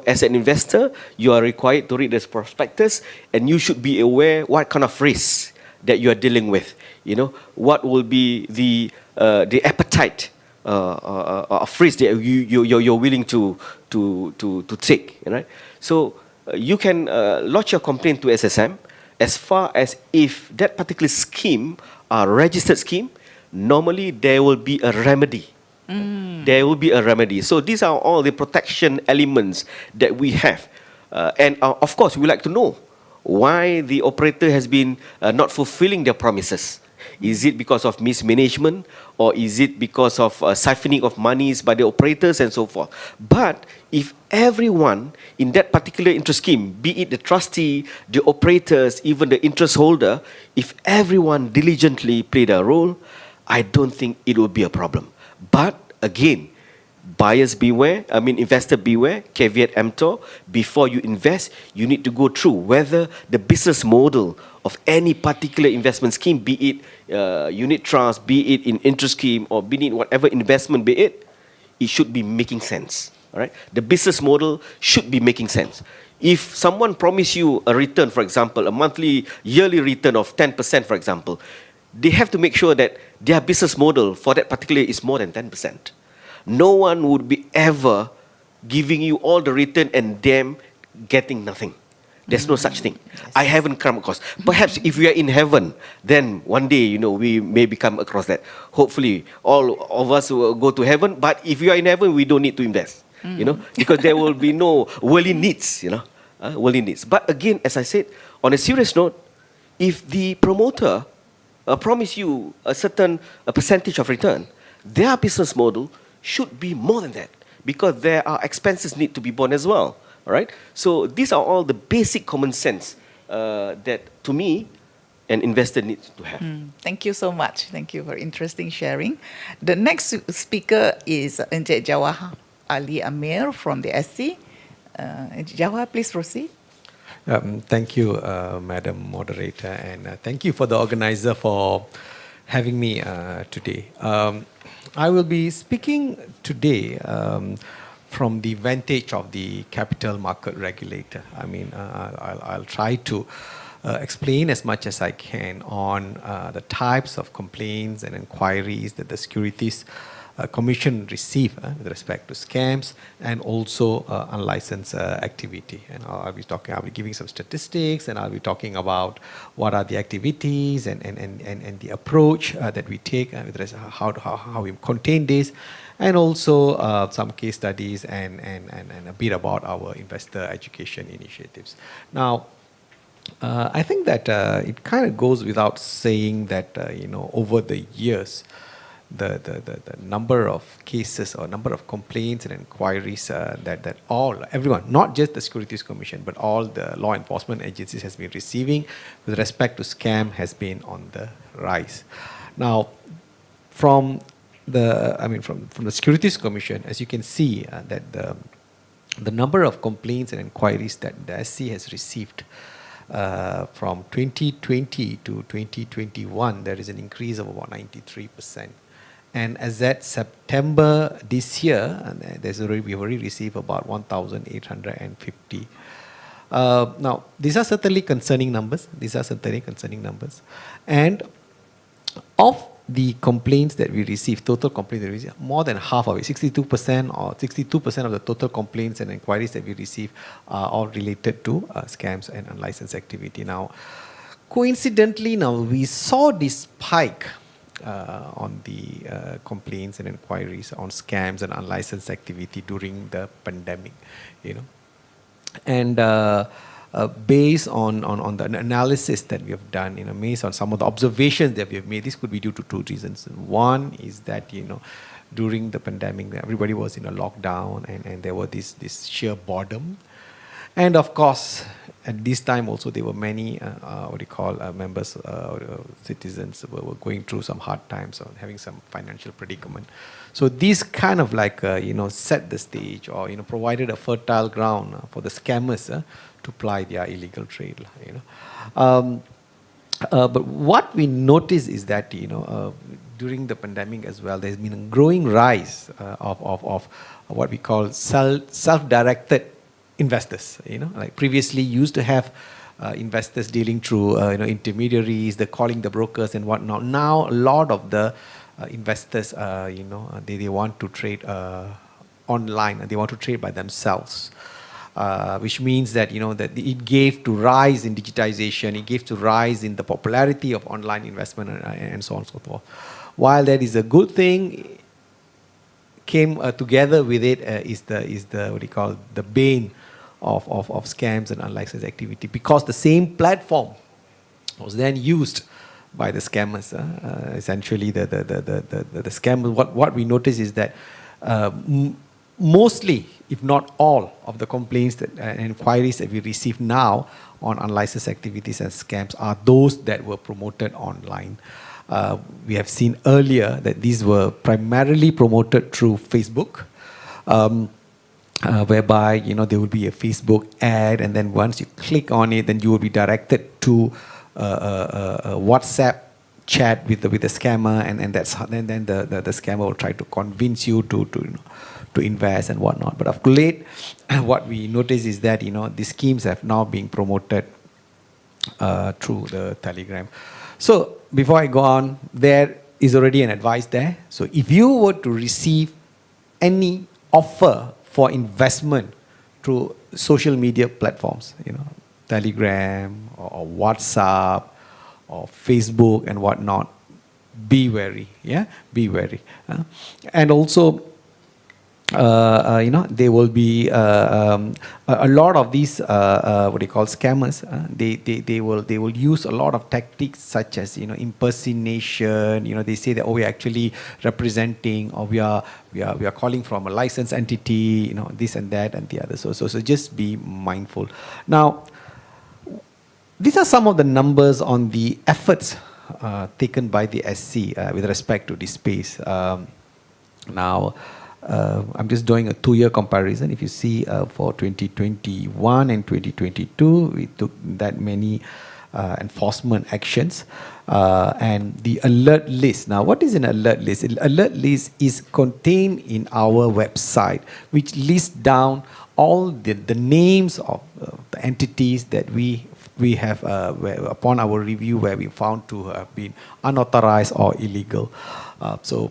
S3: as an investor, you are required to read the prospectus, and you should be aware what kind of risk that you are dealing with. What will be the appetite of risk that you're willing to take, right? So you can lodge your complaint to SSM. As far as if that particular scheme are registered scheme, normally there will be a remedy. There will be a remedy. So these are all the protection elements that we have. And of course, we would like to know why the operator has been not fulfilling their promises. Is it because of mismanagement, or is it because of siphoning of monies by the operators and so forth? But if everyone in that particular interest scheme, be it the trustee, the operators, even the interest holder, if everyone diligently played a role, I don't think it will be a problem. But again, buyers beware, investor beware, caveat emptor. Before you invest, you need to go through whether the business model of any particular investment scheme, be it unit trust, be it in interest scheme, or be it whatever investment be it should be making sense. All right? The business model should be making sense. If someone promise you a return, for example, a monthly, yearly return of 10%, for example, they have to make sure that their business model for that particular is more than 10%. No one would be ever giving you all the return and them getting nothing. There's no such thing. Yes. I haven't come across. Perhaps if we are in heaven, then one day, we may come across that. Hopefully, all of us will go to heaven. But if you are in heaven, we don't need to invest, because there will be no worldly needs, worldly needs. But again, as I said, on a serious note, if the promoter promise you a certain percentage of return, their business model should be more than that, because there are expenses need to be borne as well. All right. So these are all the basic common sense that, to me, an investor needs to have.
S1: Thank you so much. Thank you for interesting sharing. The next speaker is Encik Jawahar Ali Ameer from the SC. Jawahar, please proceed.
S4: Thank you, Madam Moderator, and thank you for the organizer for having me today. I will be speaking today from the vantage of the capital market regulator. I'll try to explain as much as I can on the types of complaints and inquiries that the Securities Commission receive with respect to scams and also unlicensed activity. And I'll be giving some statistics, and I'll be talking about what are the activities and the approach that we take with respect how we contain this, and also some case studies and a bit about our investor education initiatives. Now, I think that it kind of goes without saying that over the years, the number of cases or number of complaints and inquiries that everyone, not just the Securities Commission, but all the law enforcement agencies has been receiving with respect to scam has been on the rise. Now, from the Securities Commission, as you can see, that the number of complaints and inquiries that the SC has received From 2020 to 2021, there is an increase of about 93%. And as at September this year, we've already received about 1,850. Now, these are certainly concerning numbers. And of the complaints that we receive, total complaints that we receive, more than half of it, 62% of the total complaints and inquiries that we receive are all related to scams and unlicensed activity. Now, coincidentally, we saw this spike on the complaints and inquiries on scams and unlicensed activity during the pandemic, And based on the analysis that we have done, based on some of the observations that we have made, this could be due to two reasons. One is that, during the pandemic, everybody was in a lockdown and there were this sheer boredom. And of course, at this time also, there were many, members, citizens were going through some hard times or having some financial predicament. So this kind of set the stage or, provided a fertile ground for the scammers to ply their illegal trade. But what we notice is that, during the pandemic as well, there's been a growing rise of what we call self-directed investors. Like previously used to have investors dealing through intermediaries, they're calling the brokers and whatnot. Now a lot of the investors, they want to trade online and they want to trade by themselves. Which means that that it gave to rise in digitization, it gave to rise in the popularity of online investment and so on and so forth. While that is a good thing, came together with it is the the bane of scams and unlicensed activity, because the same platform was then used by the scammers. Essentially, the scammers. What we notice is that mostly, if not all, of the complaints and inquiries that we receive now on unlicensed activities and scams are those that were promoted online. We have seen earlier that these were primarily promoted through Facebook, whereby there will be a Facebook ad, and then once you click on it, then you will be directed to a WhatsApp chat with the scammer, and then the scammer will try to convince you to invest and whatnot. But of late, what we notice is that these schemes have now been promoted through the Telegram. So before I go on, there is already an advice there. So if you were to receive any offer for investment through social media platforms, Telegram or WhatsApp or Facebook and whatnot, be wary. Be wary. And also, there will be a lot of these scammers. They will use a lot of tactics such as impersonation. They say that we're actually representing, or we are calling from a licensed entity. This and that and the other. So just be mindful. Now, these are some of the numbers on the efforts taken by the SC with respect to this space. Now, I'm just doing a 2-year comparison. If you see for 2021 and 2022, we took that many enforcement actions. And the alert list. Now, what is an alert list? An alert list is contained in our website, which lists down all the names of the entities that we have, upon our review, where we found to have been unauthorized or illegal. So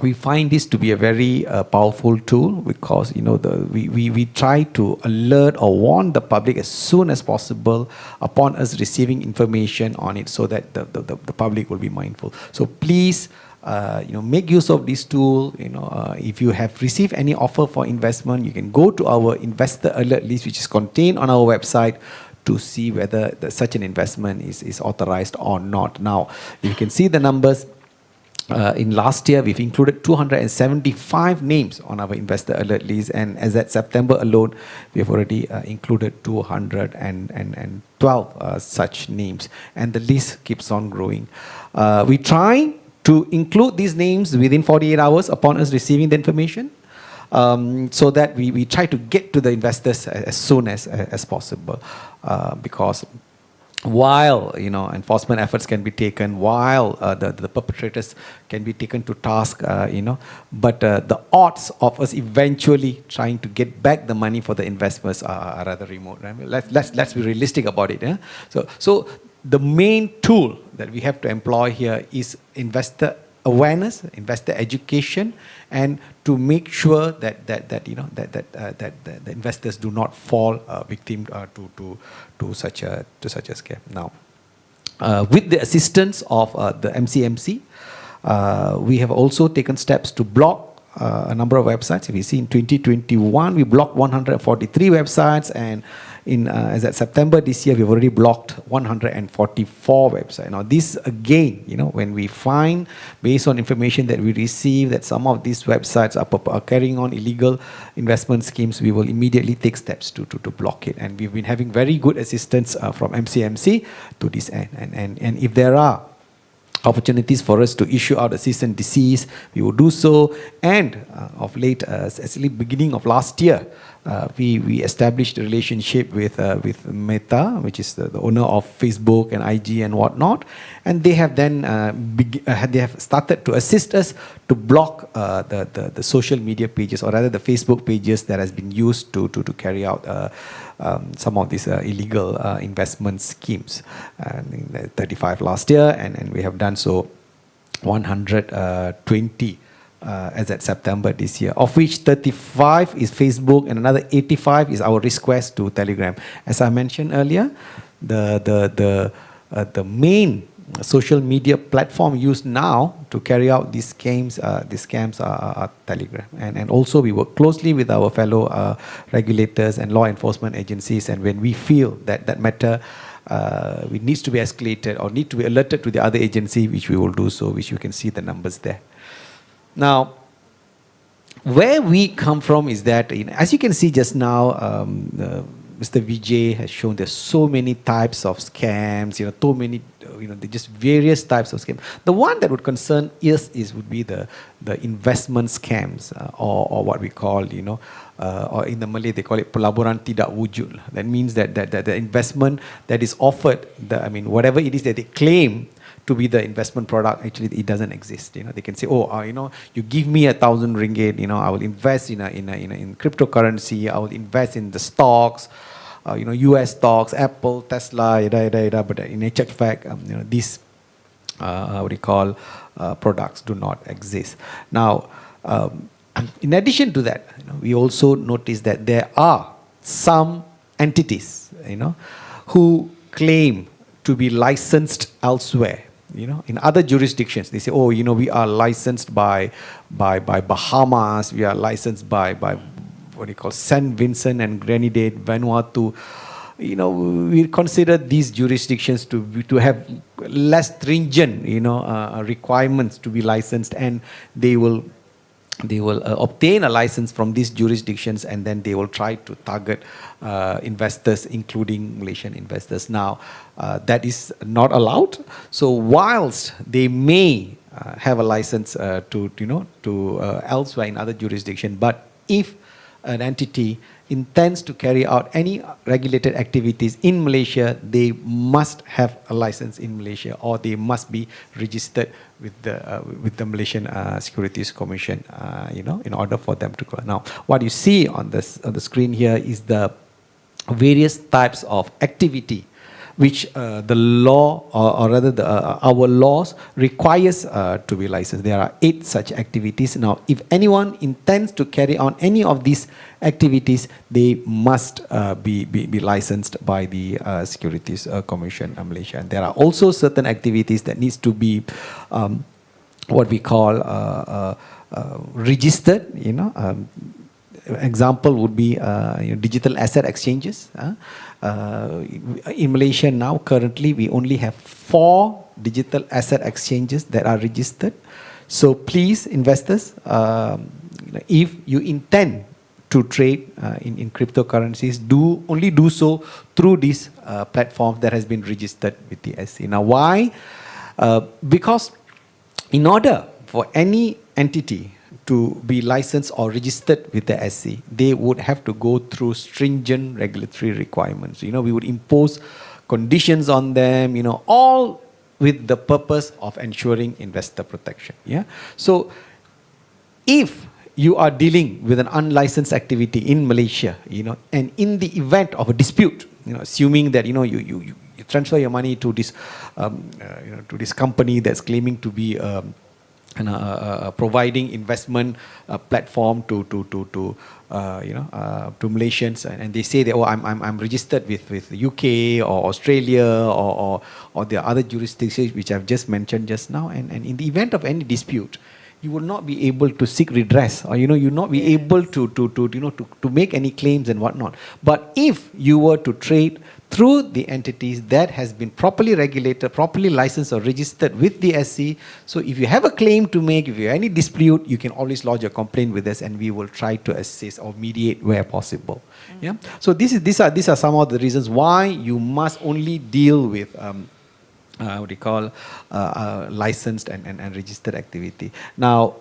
S4: we find this to be a very powerful tool, because we try to alert or warn the public as soon as possible upon us receiving information on it, so that the public will be mindful. So please make use of this tool. If you have received any offer for investment, you can go to our investor alert list, which is contained on our website, to see whether such an investment is authorized or not. Now, you can see the numbers. In last year, we've included 275 names on our investor alert list, and as at September alone, we have already included 212 such names, and the list keeps on growing. We try to include these names within 48 hours upon us receiving the information, so that we try to get to the investors as soon as possible, because while enforcement efforts can be taken, while the perpetrators can be taken to task, but the odds of us eventually trying to get back the money for the investors are rather remote. Right? Let's be realistic about it. Yeah? So the main tool that we have to employ here is investor awareness, investor education, and to make sure that the investors do not fall victim to such a scam. Now, with the assistance of the MCMC, we have also taken steps to block a number of websites. If you see in 2021, we blocked 143 websites, and as at September this year, we've already blocked 144 websites. Now, this again, when we find, based on information that we receive, that some of these websites are carrying on illegal investment schemes, we will immediately take steps to block it. And we've been having very good assistance from MCMC to this end. And if there are opportunities for us to issue out a cease and desist, we will do so. And of late, actually beginning of last year, we established a relationship with Meta, which is the owner of Facebook and IG and whatnot, and they have then they have started to assist us to block the social media pages, or rather the Facebook pages that has been used to carry out some of these illegal investment schemes. 35 last year, and we have done so 120 as at September this year, of which 35 is Facebook and another 85 is our request to Telegram. As I mentioned earlier, the main social media platform used now to carry out these scams are Telegram. And also we work closely with our fellow regulators and law enforcement agencies, and when we feel that matter it needs to be escalated or need to be alerted to the other agency, which we will do so, which you can see the numbers there. Now, where we come from is that, as you can see just now, Mr. Vijay has shown there's so many types of scams, so many, just various types of scams. The one that would concern us would be the investment scams, or what we call, or in the Malay they call it pelaburan tidak wujud. That means that the investment that is offered, whatever it is that they claim to be the investment product, actually it doesn't exist. They can say, you give me 1,000 ringgit, I will invest in cryptocurrency, I will invest in the stocks, US stocks, Apple, Tesla, but in actual fact, these products do not exist. Now, in addition to that, we also notice that there are some entities, who claim to be licensed elsewhere. In other jurisdictions, they say, we are licensed by Bahamas, we are licensed by Saint Vincent and Grenadines, Vanuatu. We consider these jurisdictions to have less stringent, requirements to be licensed, and they will obtain a license from these jurisdictions, and then they will try to target investors, including Malaysian investors. Now, that is not allowed. So whilst they may have a license to elsewhere in other jurisdictions, but if an entity intends to carry out any regulated activities in Malaysia, they must have a license in Malaysia, or they must be registered with the Malaysian Securities Commission, in order for them to go. Now, what you see on the screen here is the various types of activity which the law, or rather our laws requires to be licensed. There are 8 such activities. Now, if anyone intends to carry on any of these activities, they must be licensed by the Securities Commission of Malaysia. And there are also certain activities that needs to be what we call registered. Example would be digital asset exchanges. In Malaysia now, currently, we only have 4 digital asset exchanges that are registered. So please, investors, if you intend to trade in cryptocurrencies, only do so through this platform that has been registered with the SC. Now, why? Because in order for any entity to be licensed or registered with the SC, they would have to go through stringent regulatory requirements. We would impose conditions on them, all with the purpose of ensuring investor protection. Yeah. So if you are dealing with an unlicensed activity in Malaysia, and in the event of a dispute, assuming that you transfer your money to this to this company that's claiming to be providing investment platform to Malaysians, and they say that, oh, I'm registered with UK or Australia or the other jurisdictions which I've just mentioned just now, and in the event of any dispute, you will not be able to seek redress, or you'll not be able to make any claims and whatnot. But if you were to trade through the entities that has been properly regulated, properly licensed or registered with the SC, so if you have a claim to make, if you have any dispute, you can always lodge a complaint with us, and we will try to assist or mediate where possible. Yeah. So these are some of the reasons why you must only deal with licensed and registered activity. Now,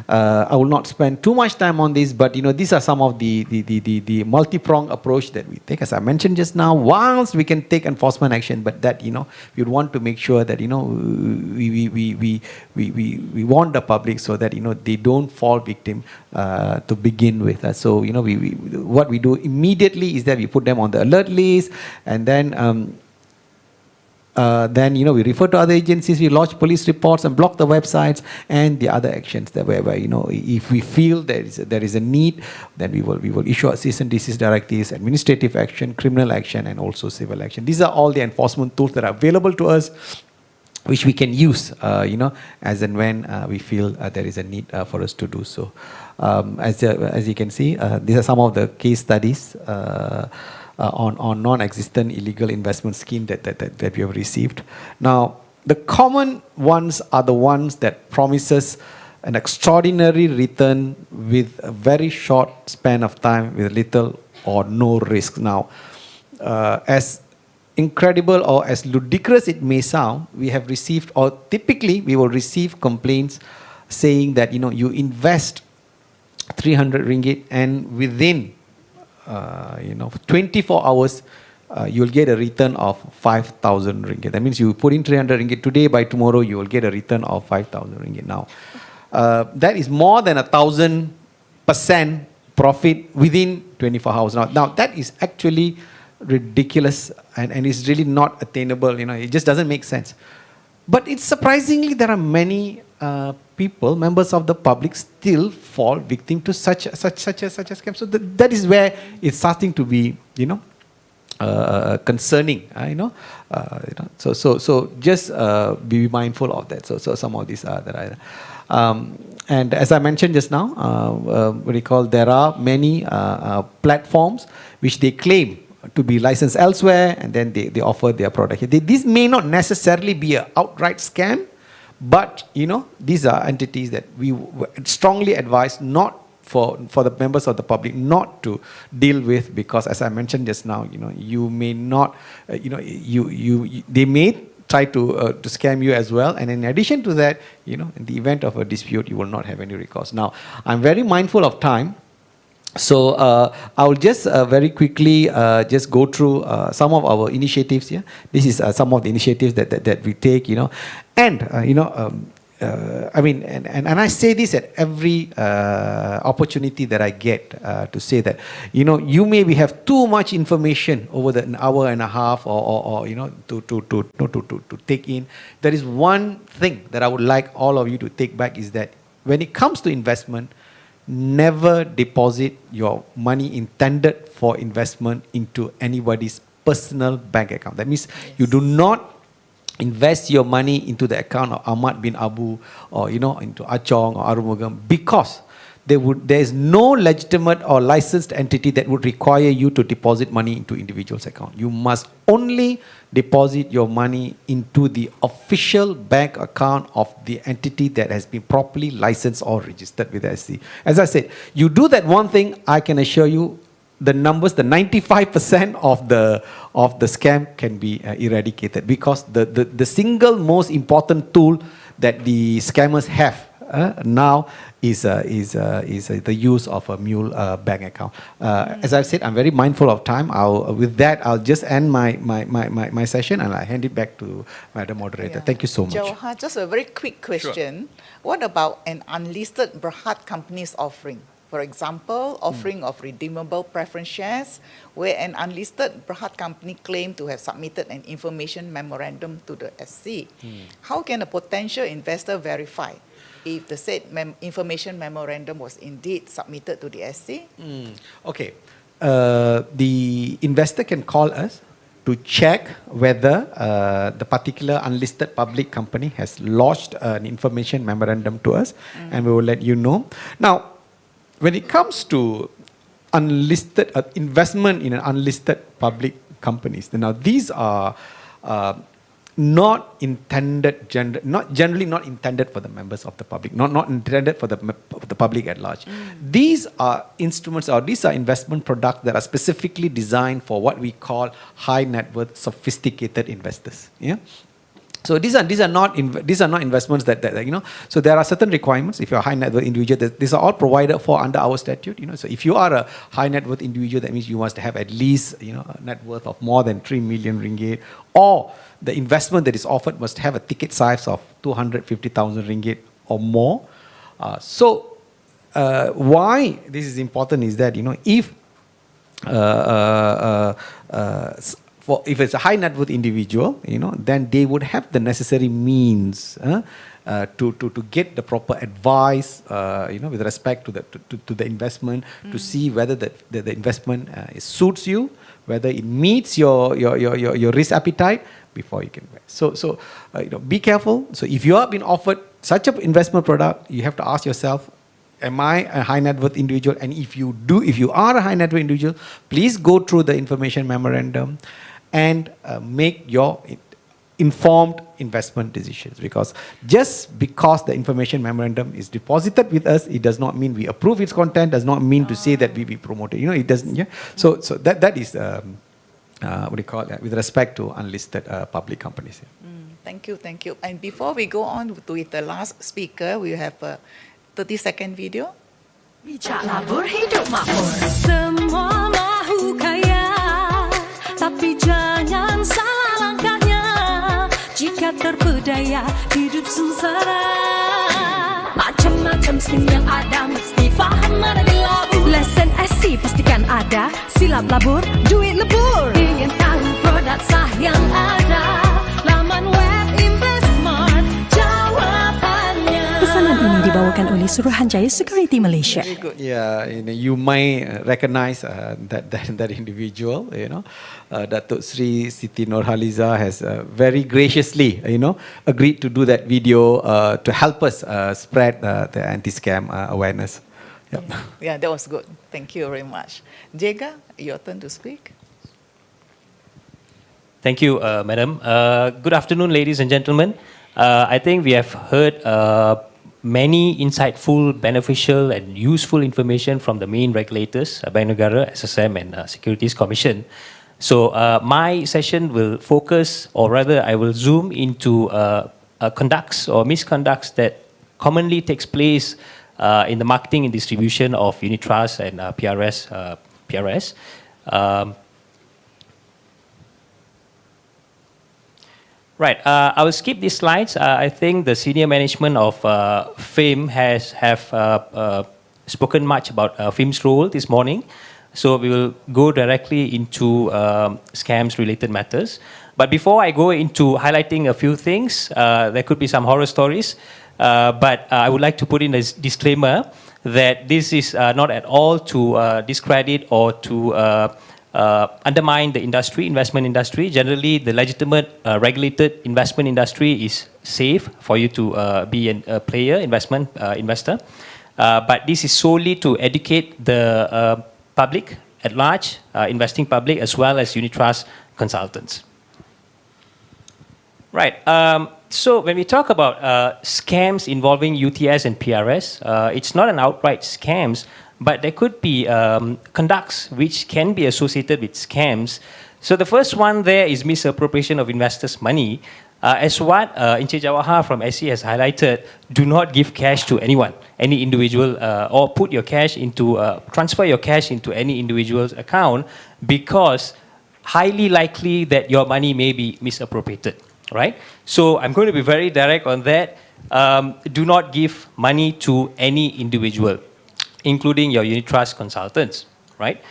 S4: I will not spend too much time on this, but these are some of the multi-pronged approach that we take. As I mentioned just now, whilst we can take enforcement action, but that we want to make sure that we warn the public so that they don't fall victim to begin with. So what we do immediately is that we put them on the alert list, and then we refer to other agencies, we lodge police reports and block the websites and the other actions that where if we feel there is a need, then we will issue a cease and desist directives, administrative action, criminal action, and also civil action. These are all the enforcement tools that are available to us, which we can use as and when we feel there is a need for us to do so. As you can see, these are some of the case studies on non-existent illegal investment scheme that we have received. Now, the common ones are the ones that promises an extraordinary return with a very short span of time with little or no risk. Now, as incredible or as ludicrous it may sound, we have received, or typically we will receive complaints saying that you invest 300 ringgit and within 24 hours, you'll get a return of 5,000 ringgit. That means you put in 300 ringgit today, by tomorrow you will get a return of 5,000 ringgit. Now, that is more than 1,000% profit within 24 hours. Now that is actually ridiculous and is really not attainable. It just doesn't make sense. But it's surprisingly there are many people, members of the public, still fall victim to such a scam. So that is where it's starting to be, concerning. So just be mindful of that. So some of these are that and as I mentioned just now, there are many platforms which they claim to be licensed elsewhere, and then they offer their product. This may not necessarily be an outright scam, but these are entities that we strongly advise not for the members of the public not to deal with, because as I mentioned just now, you may not, they may try to scam you as well, and in addition to that, in the event of a dispute, you will not have any recourse. Now, I'm very mindful of time. So I will just very quickly just go through some of our initiatives here. This is some of the initiatives that we take, and I mean, and I say this at every opportunity that I get to say that, you maybe have too much information over an hour and a half or to take in. There is one thing that I would like all of you to take back, is that when it comes to investment, never deposit your money intended for investment into anybody's personal bank account. That means you do not invest your money into the account of Ahmad bin Abu or into Achong or Arumugam, because there is no legitimate or licensed entity that would require you to deposit money into individual's account. You must only deposit your money into the official bank account of the entity that has been properly licensed or registered with the SC. As I said, you do that one thing, I can assure you the numbers, the 95% of the scam can be eradicated, because the single most important tool that the scammers have now is the use of a mule bank account. As I've said, I'm very mindful of time. With that, I'll just end my session and I'll hand it back to Madam Moderator. Thank you so much.
S1: Jawahar, just a very quick question. What about an unlisted Berhad company's offering? For example, offering of redeemable preference shares, where an unlisted Berhad company claimed to have submitted an information memorandum to the SC. How can a potential investor verify if the said information memorandum was indeed submitted to the SC?
S4: Okay. The investor can call us to check whether the particular unlisted public company has lodged an information memorandum to us, and we will let you know. Now, when it comes to unlisted investment in an unlisted public companies, now these are not generally not intended for the members of the public, not intended for the public at large. These are instruments, or these are investment products that are specifically designed for what we call high net worth sophisticated investors. Yeah. So these are not investments that you know. So there are certain requirements. If you're a high net worth individual, these are all provided for under our statute. You know, so if you are a high net worth individual, that means you must have at least a net worth of more than 3 million ringgit, or the investment that is offered must have a ticket size of 250,000 ringgit or more. Why this is important is that if it's a high net worth individual, then they would have the necessary means to get the proper advice, with respect to the investment, to see whether the investment suits you, whether it meets your risk appetite before you can invest. So be careful. So if you have been offered such an investment product, you have to ask yourself, am I a high net worth individual? And if you are a high net worth individual, please go through the information memorandum and make your informed investment decisions. Because just because the information memorandum is deposited with us, it does not mean we approve its content, does not mean to say that we promote it. It doesn't. Yeah. So that is what do you call it, with respect to unlisted public companies.
S1: Thank you. And before we go on with the last speaker, we have a 30-second video.
S5: Bijak labur hidup makmur. Semua mahu kaya, tapi jangan salah langkahnya. Jika terpedaya hidup sengsara, macam-macam skill yang ada mesti faham mana dilabur. Lesen SC pastikan ada, silap labur, duit lebur. Ingin tahu produk sah yang ada, laman web Investmart jawabannya. Pesanan ini dibawakan oleh Suruhanjaya Securities Malaysia.
S1: Very good.
S4: Yeah, you might recognize that individual. Datuk Sri Siti Nurhaliza has very graciously, agreed to do that video to help us spread the anti-scam awareness. Yep.
S1: Yeah, that was good. Thank you very much. Jega, your turn to speak.
S6: Thank you, Madam. Good afternoon, ladies and gentlemen. I think we have heard many insightful, beneficial and useful information from the main regulators, Bank Negara, SSM and Securities Commission. So my session will focus, or rather I will zoom into conducts or misconducts that commonly takes place in the marketing and distribution of unit trusts and PRS. Right, I will skip these slides. I think the senior management of FIMM have spoken much about FIMM's role this morning. So we will go directly into scams-related matters. But before I go into highlighting a few things, there could be some horror stories. But I would like to put in a disclaimer that this is not at all to discredit or to undermine the investment industry. Generally, the legitimate regulated investment industry is safe for you to be a player, investor. But this is solely to educate the public at large, investing public, as well as unit trust consultants. Right. So when we talk about scams involving UTS and PRS, it's not an outright scams, but there could be conducts which can be associated with scams. So the first one there is misappropriation of investors' money. As what Encik Jawahar from SE has highlighted, do not give cash to anyone, any individual, or put your cash into, transfer your cash into any individual's account, because highly likely that your money may be misappropriated, right? So I'm going to be very direct on that. Do not give money to any individual, including your unit trust consultants, right?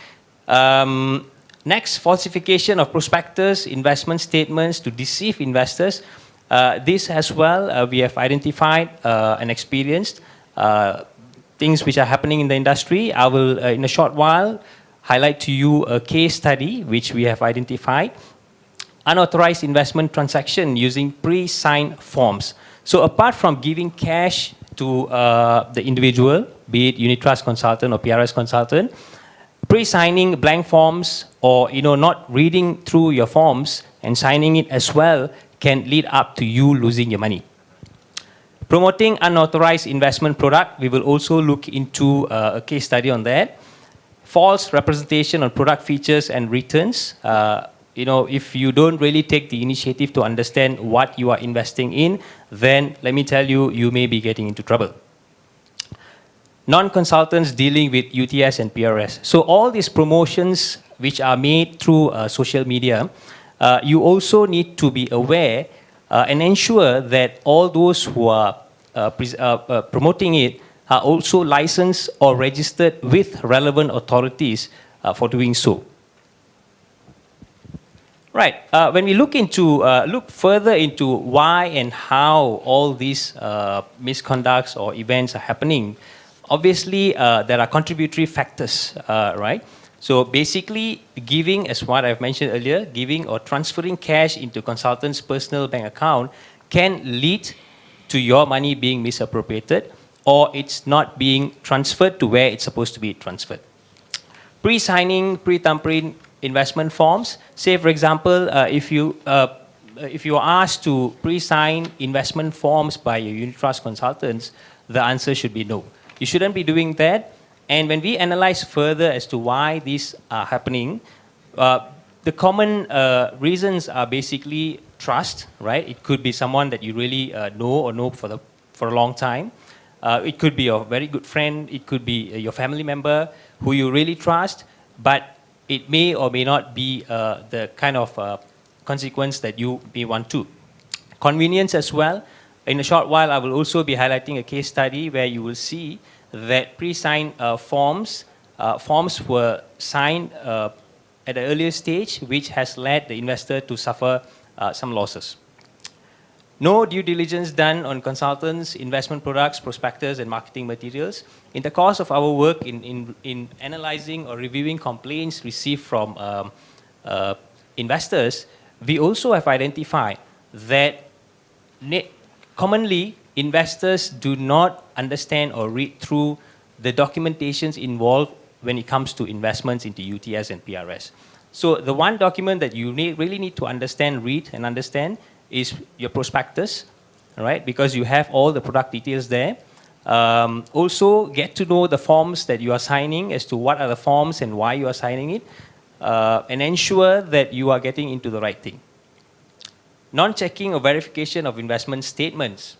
S6: Next, falsification of prospectus, investment statements to deceive investors. This as well, we have identified and experienced things which are happening in the industry. I will, in a short while, highlight to you a case study which we have identified. Unauthorized investment transaction using pre-signed forms. So apart from giving cash to the individual, be it unit trust consultant or PRS consultant, pre-signing blank forms or not reading through your forms and signing it as well can lead up to you losing your money. Promoting unauthorized investment product, we will also look into a case study on that. False representation on product features and returns. If you don't really take the initiative to understand what you are investing in, then let me tell you, you may be getting into trouble. Non-consultants dealing with UTS and PRS. So all these promotions which are made through social media, you also need to be aware and ensure that all those who are promoting it are also licensed or registered with relevant authorities for doing so. Right. When we look further into why and how all these misconducts or events are happening, obviously there are contributory factors, right? So basically, giving, as what I've mentioned earlier, giving or transferring cash into consultant's personal bank account can lead to your money being misappropriated, or it's not being transferred to where it's supposed to be transferred. Pre-signing, pre-tampering investment forms. Say, for example, if you are asked to pre-sign investment forms by your unit trust consultants, the answer should be no. You shouldn't be doing that. And when we analyze further as to why these are happening, the common reasons are basically trust, right? It could be someone that you really know for a long time. It could be a very good friend. It could be your family member who you really trust, but it may or may not be the kind of consequence that you may want to. Convenience as well. In a short while, I will also be highlighting a case study where you will see that pre-signed forms were signed at an earlier stage, which has led the investor to suffer some losses. No due diligence done on consultants, investment products, prospectus, and marketing materials. In the course of our work in analyzing or reviewing complaints received from investors, we also have identified that commonly investors do not understand or read through the documentations involved when it comes to investments into UTS and PRS. So the one document that you really need to read and understand is your prospectus, right? Because you have all the product details there. Also get to know the forms that you are signing as to what are the forms and why you are signing it, and ensure that you are getting into the right thing. Non-checking or verification of investment statements.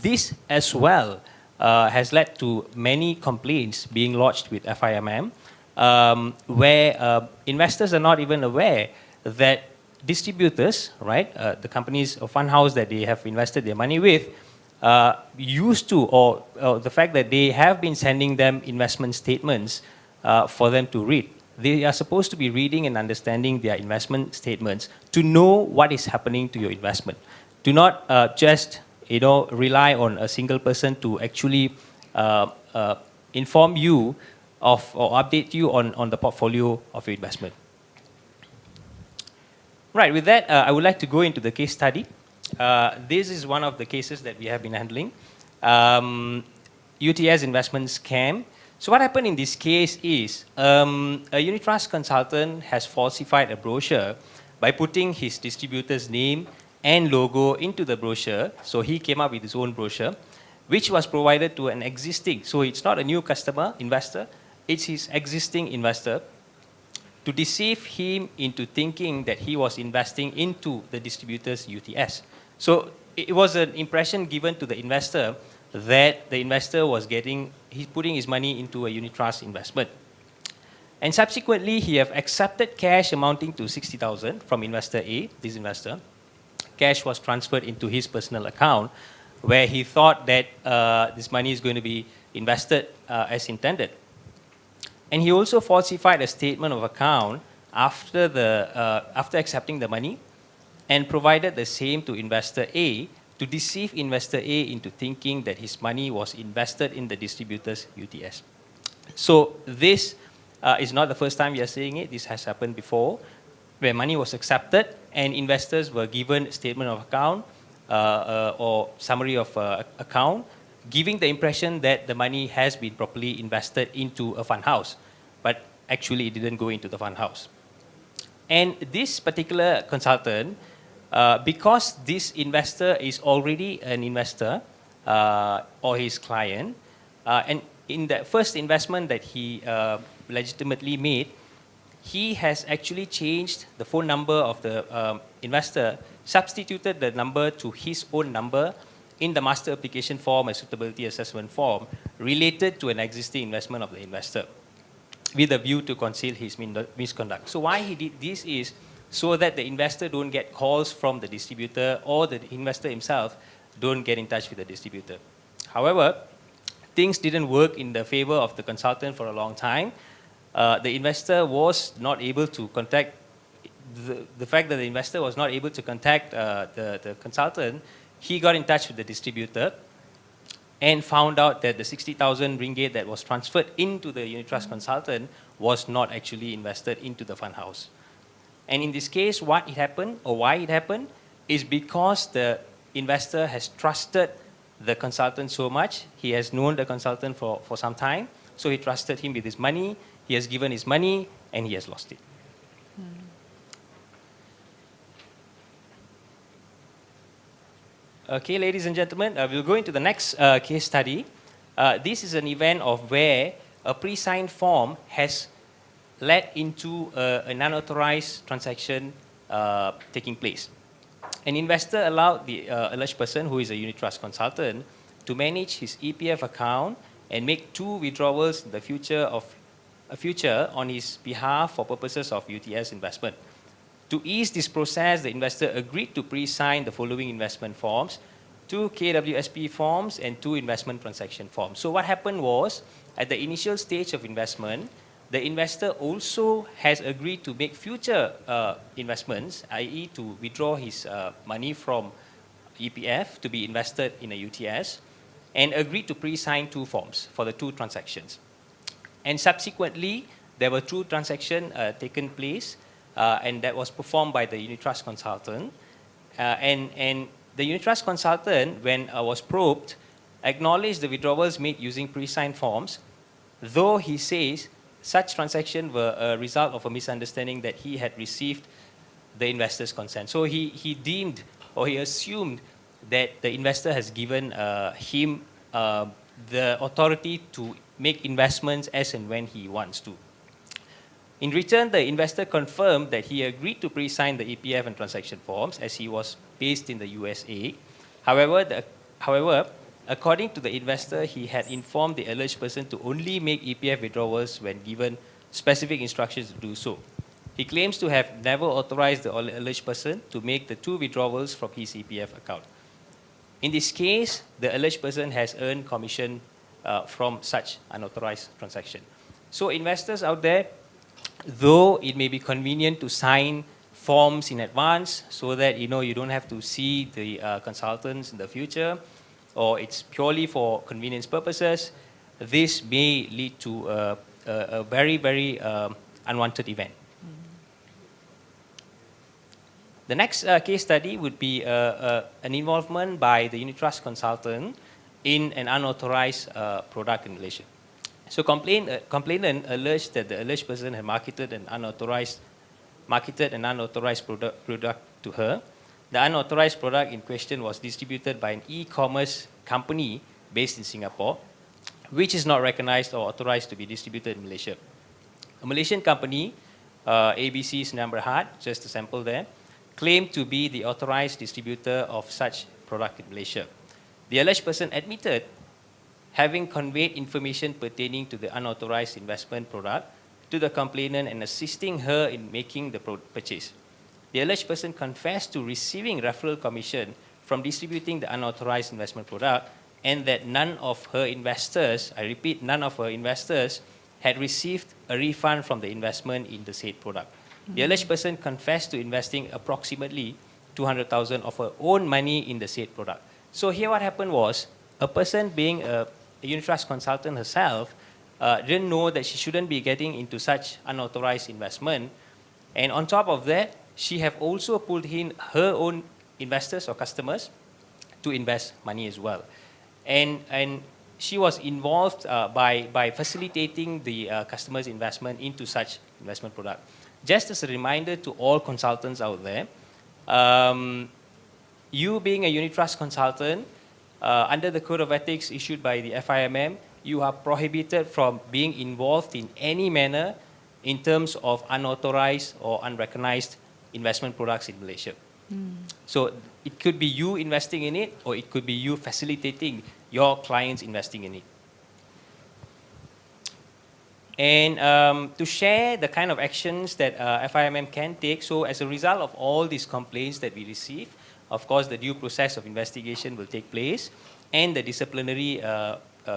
S6: This as well has led to many complaints being lodged with FIMM, where investors are not even aware that distributors, right, the companies or fund house that they have invested their money with, used to, or the fact that they have been sending them investment statements for them to read. They are supposed to be reading and understanding their investment statements to know what is happening to your investment. Do not just rely on a single person to actually inform you of or update you on the portfolio of your investment. Right, with that, I would like to go into the case study. This is one of the cases that we have been handling. UTS investment scam. So what happened in this case is a unit trust consultant has falsified a brochure by putting his distributor's name and logo into the brochure. So he came up with his own brochure, which was provided to an existing, so it's not a new customer, investor, it's his existing investor. to deceive him into thinking that he was investing into the distributor's UTS. So it was an impression given to the investor that the investor was he's putting his money into a unit trust investment. And subsequently, he have accepted cash amounting to 60,000 from investor A, this investor. Cash was transferred into his personal account, where he thought that this money is going to be invested as intended. And he also falsified a statement of account after accepting the money, and provided the same to investor A to deceive investor A into thinking that his money was invested in the distributor's UTS. So this is not the first time we are seeing it. This has happened before, where money was accepted and investors were given statement of account or summary of account, giving the impression that the money has been properly invested into a fund house, but actually it didn't go into the fund house. And this particular consultant, because this investor is already an investor or his client, and in the first investment that he legitimately made, he has actually changed the phone number of the investor, substituted the number to his own number in the master application form and suitability assessment form related to an existing investment of the investor, with a view to conceal his misconduct. So why he did this is so that the investor don't get calls from the distributor, or the investor himself don't get in touch with the distributor. However, things didn't work in the favor of the consultant for a long time. The investor was not able to contact, the fact that the investor was not able to contact the consultant, he got in touch with the distributor and found out that the 60,000 ringgit that was transferred into the unit trust consultant was not actually invested into the fund house. And in this case, what it happened, or why it happened, is because the investor has trusted the consultant so much. He has known the consultant for some time, so he trusted him with his money. He has given his money, and he has lost it. Okay, ladies and gentlemen, we'll go into the next case study. This is an event of where a pre-signed form has led into an unauthorized transaction taking place. An investor allowed the alleged person, who is a unit trust consultant, to manage his EPF account and make 2 withdrawals in the future on his behalf for purposes of UTS investment. To ease this process, the investor agreed to pre-sign the following investment forms: 2 KWSP forms and 2 investment transaction forms. So what happened was, at the initial stage of investment, the investor also has agreed to make future investments, i.e. to withdraw his money from EPF to be invested in a UTS, and agreed to pre-sign 2 forms for the 2 transactions. And subsequently, there were 2 transactions taken place, and that was performed by the unit trust consultant. And the unit trust consultant, when was probed, acknowledged the withdrawals made using pre-signed forms, though he says such transactions were a result of a misunderstanding that he had received the investor's consent. So he deemed, or he assumed, that the investor has given him the authority to make investments as and when he wants to. In return, the investor confirmed that he agreed to pre-sign the EPF and transaction forms, as he was based in the USA. However, according to the investor, he had informed the alleged person to only make EPF withdrawals when given specific instructions to do so. He claims to have never authorized the alleged person to make the 2 withdrawals from his EPF account. In this case, the alleged person has earned commission from such unauthorized transaction. So investors out there, though it may be convenient to sign forms in advance so that you don't have to see the consultants in the future, or it's purely for convenience purposes, this may lead to a very, very unwanted event. The next case study would be an involvement by the unit trust consultant in an unauthorized product in Malaysia. So complainant alleged that the alleged person had marketed an unauthorized product to her. The unauthorized product in question was distributed by an e-commerce company based in Singapore, which is not recognized or authorized to be distributed in Malaysia. A Malaysian company ABC's Namberhad, just a sample there, claimed to be the authorized distributor of such product in Malaysia. The alleged person admitted having conveyed information pertaining to the unauthorized investment product to the complainant and assisting her in making the purchase. The alleged person confessed to receiving referral commission from distributing the unauthorized investment product, and that none of her investors, I repeat, none of her investors had received a refund from the investment in the said product. The alleged person confessed to investing approximately 200,000 of her own money in the said product. So here what happened was, a person being a unit trust consultant herself didn't know that she shouldn't be getting into such unauthorized investment. And on top of that, she have also pulled in her own investors or customers to invest money as well. And she was involved by facilitating the customer's investment into such investment product. Just as a reminder to all consultants out there, you being a unit trust consultant, under the Code of Ethics issued by the FIMM, you are prohibited from being involved in any manner in terms of unauthorized or unrecognized investment products in Malaysia. So it could be you investing in it, or it could be you facilitating your clients investing in it. And to share the kind of actions that FIMM can take, so as a result of all these complaints that we receive, of course, the due process of investigation will take place, and the disciplinary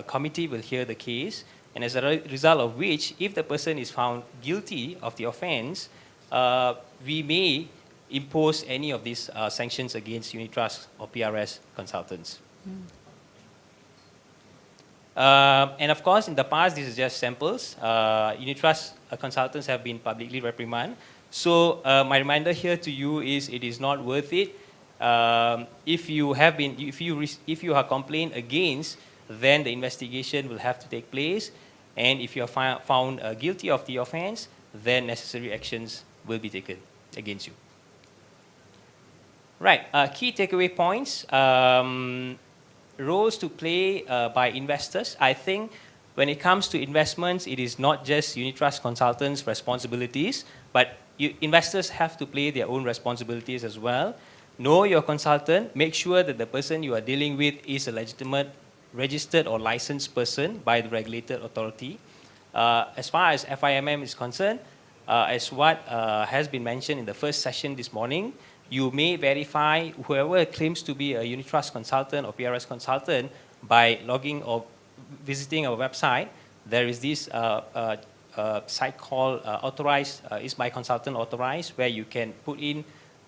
S6: committee will hear the case, and as a result of which, if the person is found guilty of the offense, we may impose any of these sanctions against unit trust or PRS consultants. And of course, in the past, this is just samples. Unit trust consultants have been publicly reprimanded. So my reminder here to you is, it is not worth it. If you are complained against, then the investigation will have to take place. And if you are found guilty of the offense, then necessary actions will be taken against you. Right, key takeaway points. Roles to play by investors. I think when it comes to investments, it is not just unit trust consultants' responsibilities, but investors have to play their own responsibilities as well. Know your consultant. Make sure that the person you are dealing with is a legitimate, registered or licensed person by the regulated authority. As far as FIMM is concerned, as what has been mentioned in the first session this morning, you may verify whoever claims to be a unit trust consultant or PRS consultant by logging or visiting our website. There is this site called Authorized, is my consultant authorized, where you can put in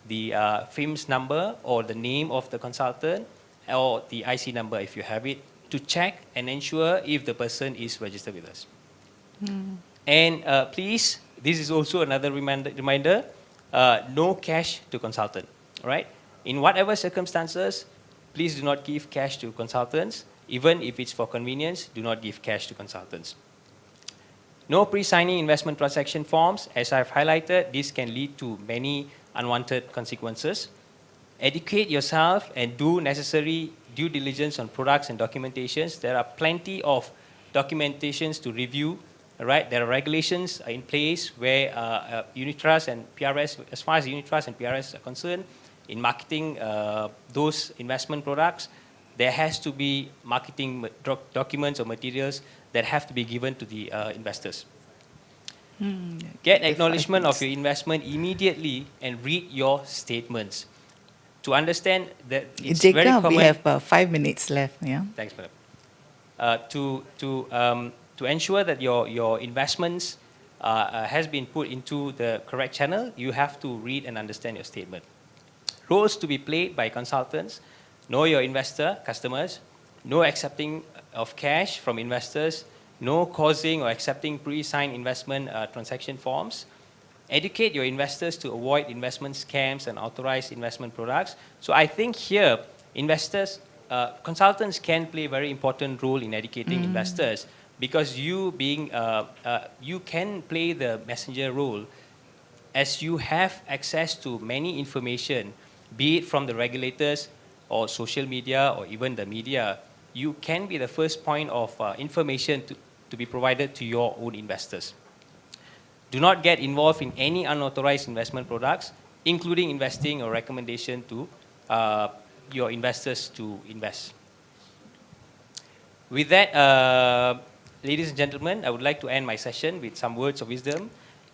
S6: the FIMM's number or the name of the consultant or the IC number if you have it, to check and ensure if the person is registered with us. And please, this is also another reminder, no cash to consultant, right? In whatever circumstances, please do not give cash to consultants. Even if it's for convenience, do not give cash to consultants. No pre-signing investment transaction forms. As I've highlighted, this can lead to many unwanted consequences. Educate yourself and do necessary due diligence on products and documentations. There are plenty of documentations to review. Right, there are regulations in place where unit trust and PRS, as far as unit trust and PRS are concerned, in marketing those investment products, there has to be marketing documents or materials that have to be given to the investors. Get acknowledgement of your investment immediately and read your statements. To understand that it's very common.
S1: We have 5 minutes left. Yeah.
S6: Thanks, madam. To ensure that your investments has been put into the correct channel, you have to read and understand your statement. Roles to be played by consultants: know your investor, customers, no accepting of cash from investors, no causing or accepting pre-signed investment transaction forms. Educate your investors to avoid investment scams and authorized investment products. So I think here, investors, consultants can play a very important role in educating investors, because you being, you can play the messenger role as you have access to many information, be it from the regulators or social media or even the media. You can be the first point of information to be provided to your own investors. Do not get involved in any unauthorized investment products, including investing or recommendation to your investors to invest. With that, ladies and gentlemen, I would like to end my session with some words of wisdom.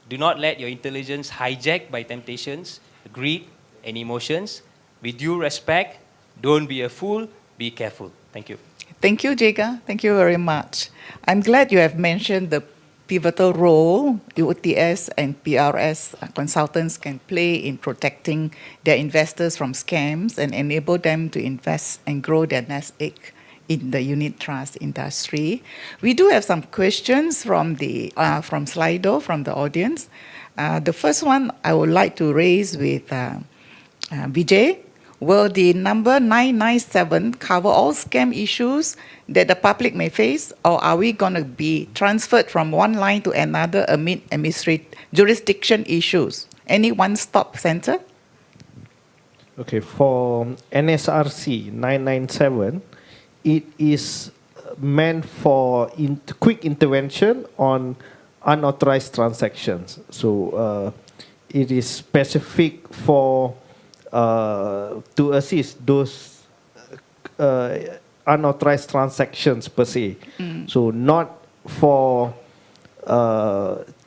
S6: Do not let your intelligence hijacked by temptations, greed, and emotions. With due respect, don't be a fool, be careful. Thank you.
S1: Thank you, Jega. Thank you very much. I'm glad you have mentioned the pivotal role UTS and PRS consultants can play in protecting their investors from scams and enable them to invest and grow their nest egg in the unit trust industry. We do have some questions from the from Slido, from the audience. The first one I would like to raise with Vijay. Will the number 997 cover all scam issues that the public may face, or are we going to be transferred from one line to another amid administrative jurisdiction issues? Any one-stop center?
S2: Okay, for NSRC 997, it is meant for quick intervention on unauthorized transactions. So it is specific for to assist those unauthorized transactions per se. So not for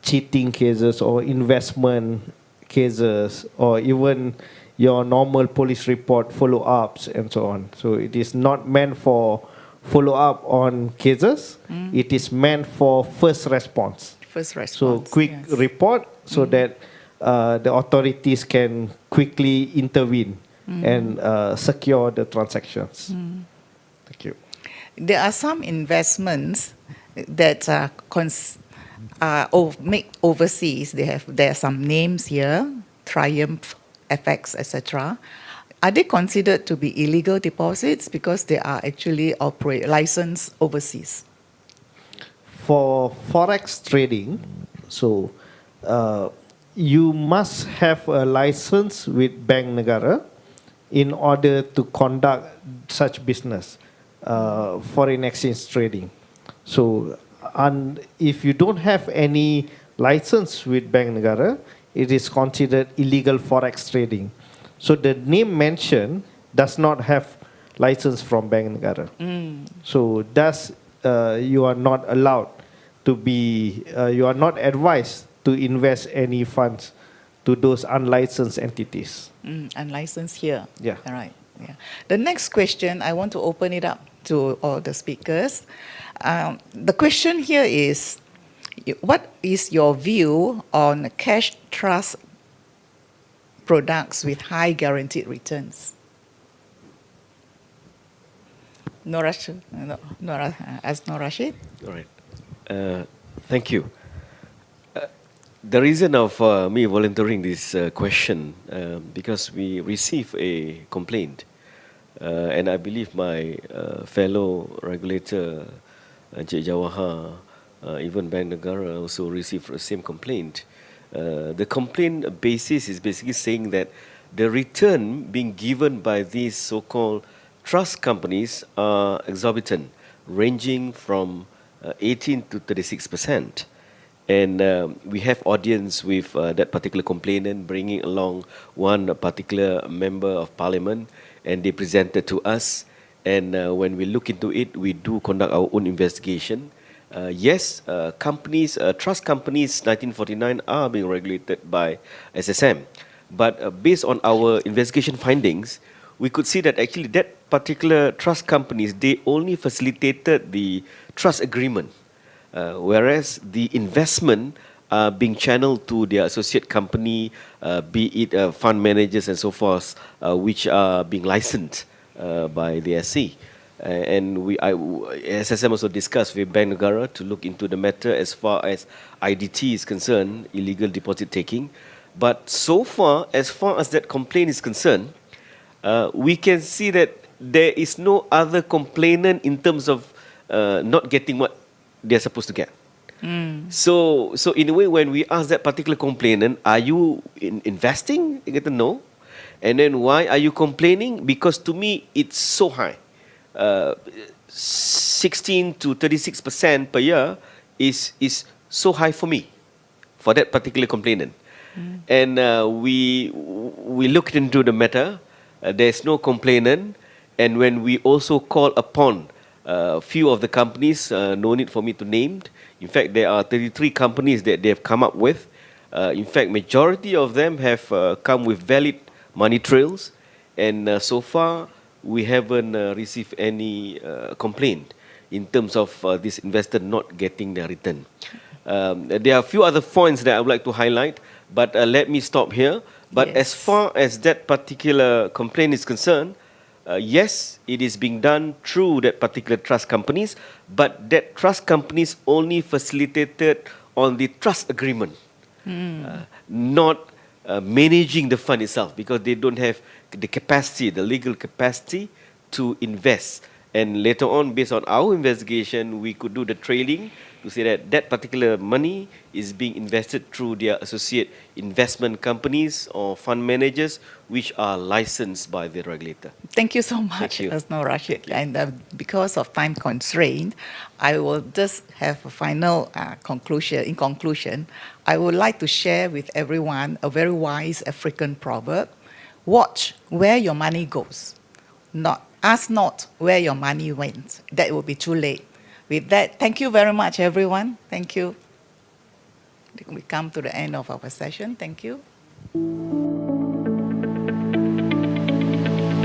S2: cheating cases or investment cases or even your normal police report follow-ups and so on. So it is not meant for follow-up on cases. It is meant for first response.
S1: First response.
S2: So quick report so that the authorities can quickly intervene and secure the transactions. Thank you.
S1: There are some investments that make overseas. There are some names here, Triumph, FX, etc. Are they considered to be illegal deposits because they are actually licensed overseas?
S2: For forex trading, so you must have a license with Bank Negara in order to conduct such business, foreign exchange trading. So, if you don't have any license with Bank Negara, it is considered illegal forex trading. So the name mentioned does not have license from Bank Negara. So thus you are not allowed to be, you are not advised to invest any funds to those unlicensed entities.
S1: Unlicensed here.
S2: Yeah.
S1: All right. Yeah. The next question, I want to open it up to all the speakers. The question here is, what is your view on cash trust products with high guaranteed returns? Aznorashiq?
S3: All right. Thank you. The reason of me volunteering this question, because we received a complaint, and I believe my fellow regulator, Jawahar, even Bank Negara also received the same complaint. The complaint basis is basically saying that the return being given by these so-called trust companies are exorbitant, ranging from 18 to 36%. And we have audience with that particular complainant bringing along one particular member of parliament, and they presented to us. And when we look into it, we do conduct our own investigation. Yes, companies, trust companies 1949 are being regulated by SSM. But based on our investigation findings, we could see that actually that particular trust companies, they only facilitated the trust agreement. Whereas the investment are being channeled to their associate company, be it fund managers and so forth, which are being licensed by the SC. And SSM also discussed with Bank Negara to look into the matter as far as IDT is concerned, illegal deposit taking. But so far as that complaint is concerned, we can see that there is no other complainant in terms of not getting what they're supposed to get. So in a way, when we ask that particular complainant, are you investing? They get to know. And then why are you complaining? Because to me, it's so high. 16 to 36% per year is so high for me. for that particular complainant. And we looked into the matter. There's no complainant. And when we also call upon a few of the companies, no need for me to name. In fact, there are 33 companies that they have come up with. In fact, majority of them have come with valid money trails. And so far, we haven't received any complaint in terms of this investor not getting their return. There are a few other points that I would like to highlight, but let me stop here. But as far as that particular complaint is concerned, yes, it is being done through that particular trust companies, but that trust companies only facilitated on the trust agreement, not managing the fund itself, because they don't have the capacity, the legal capacity to invest. And later on, based on our investigation, we could do the trailing to say that that particular money is being invested through their associate investment companies or fund managers, which are licensed by the regulator.
S1: Thank you so much,
S3: Thank you.
S1: Aznorashiq. And because of time constraint, I will just have a final conclusion. In conclusion, I would like to share with everyone a very wise African proverb: watch where your money goes. Ask not where your money went. That will be too late. With that, thank you very much, everyone. Thank you. We come to the end of our session. Thank you.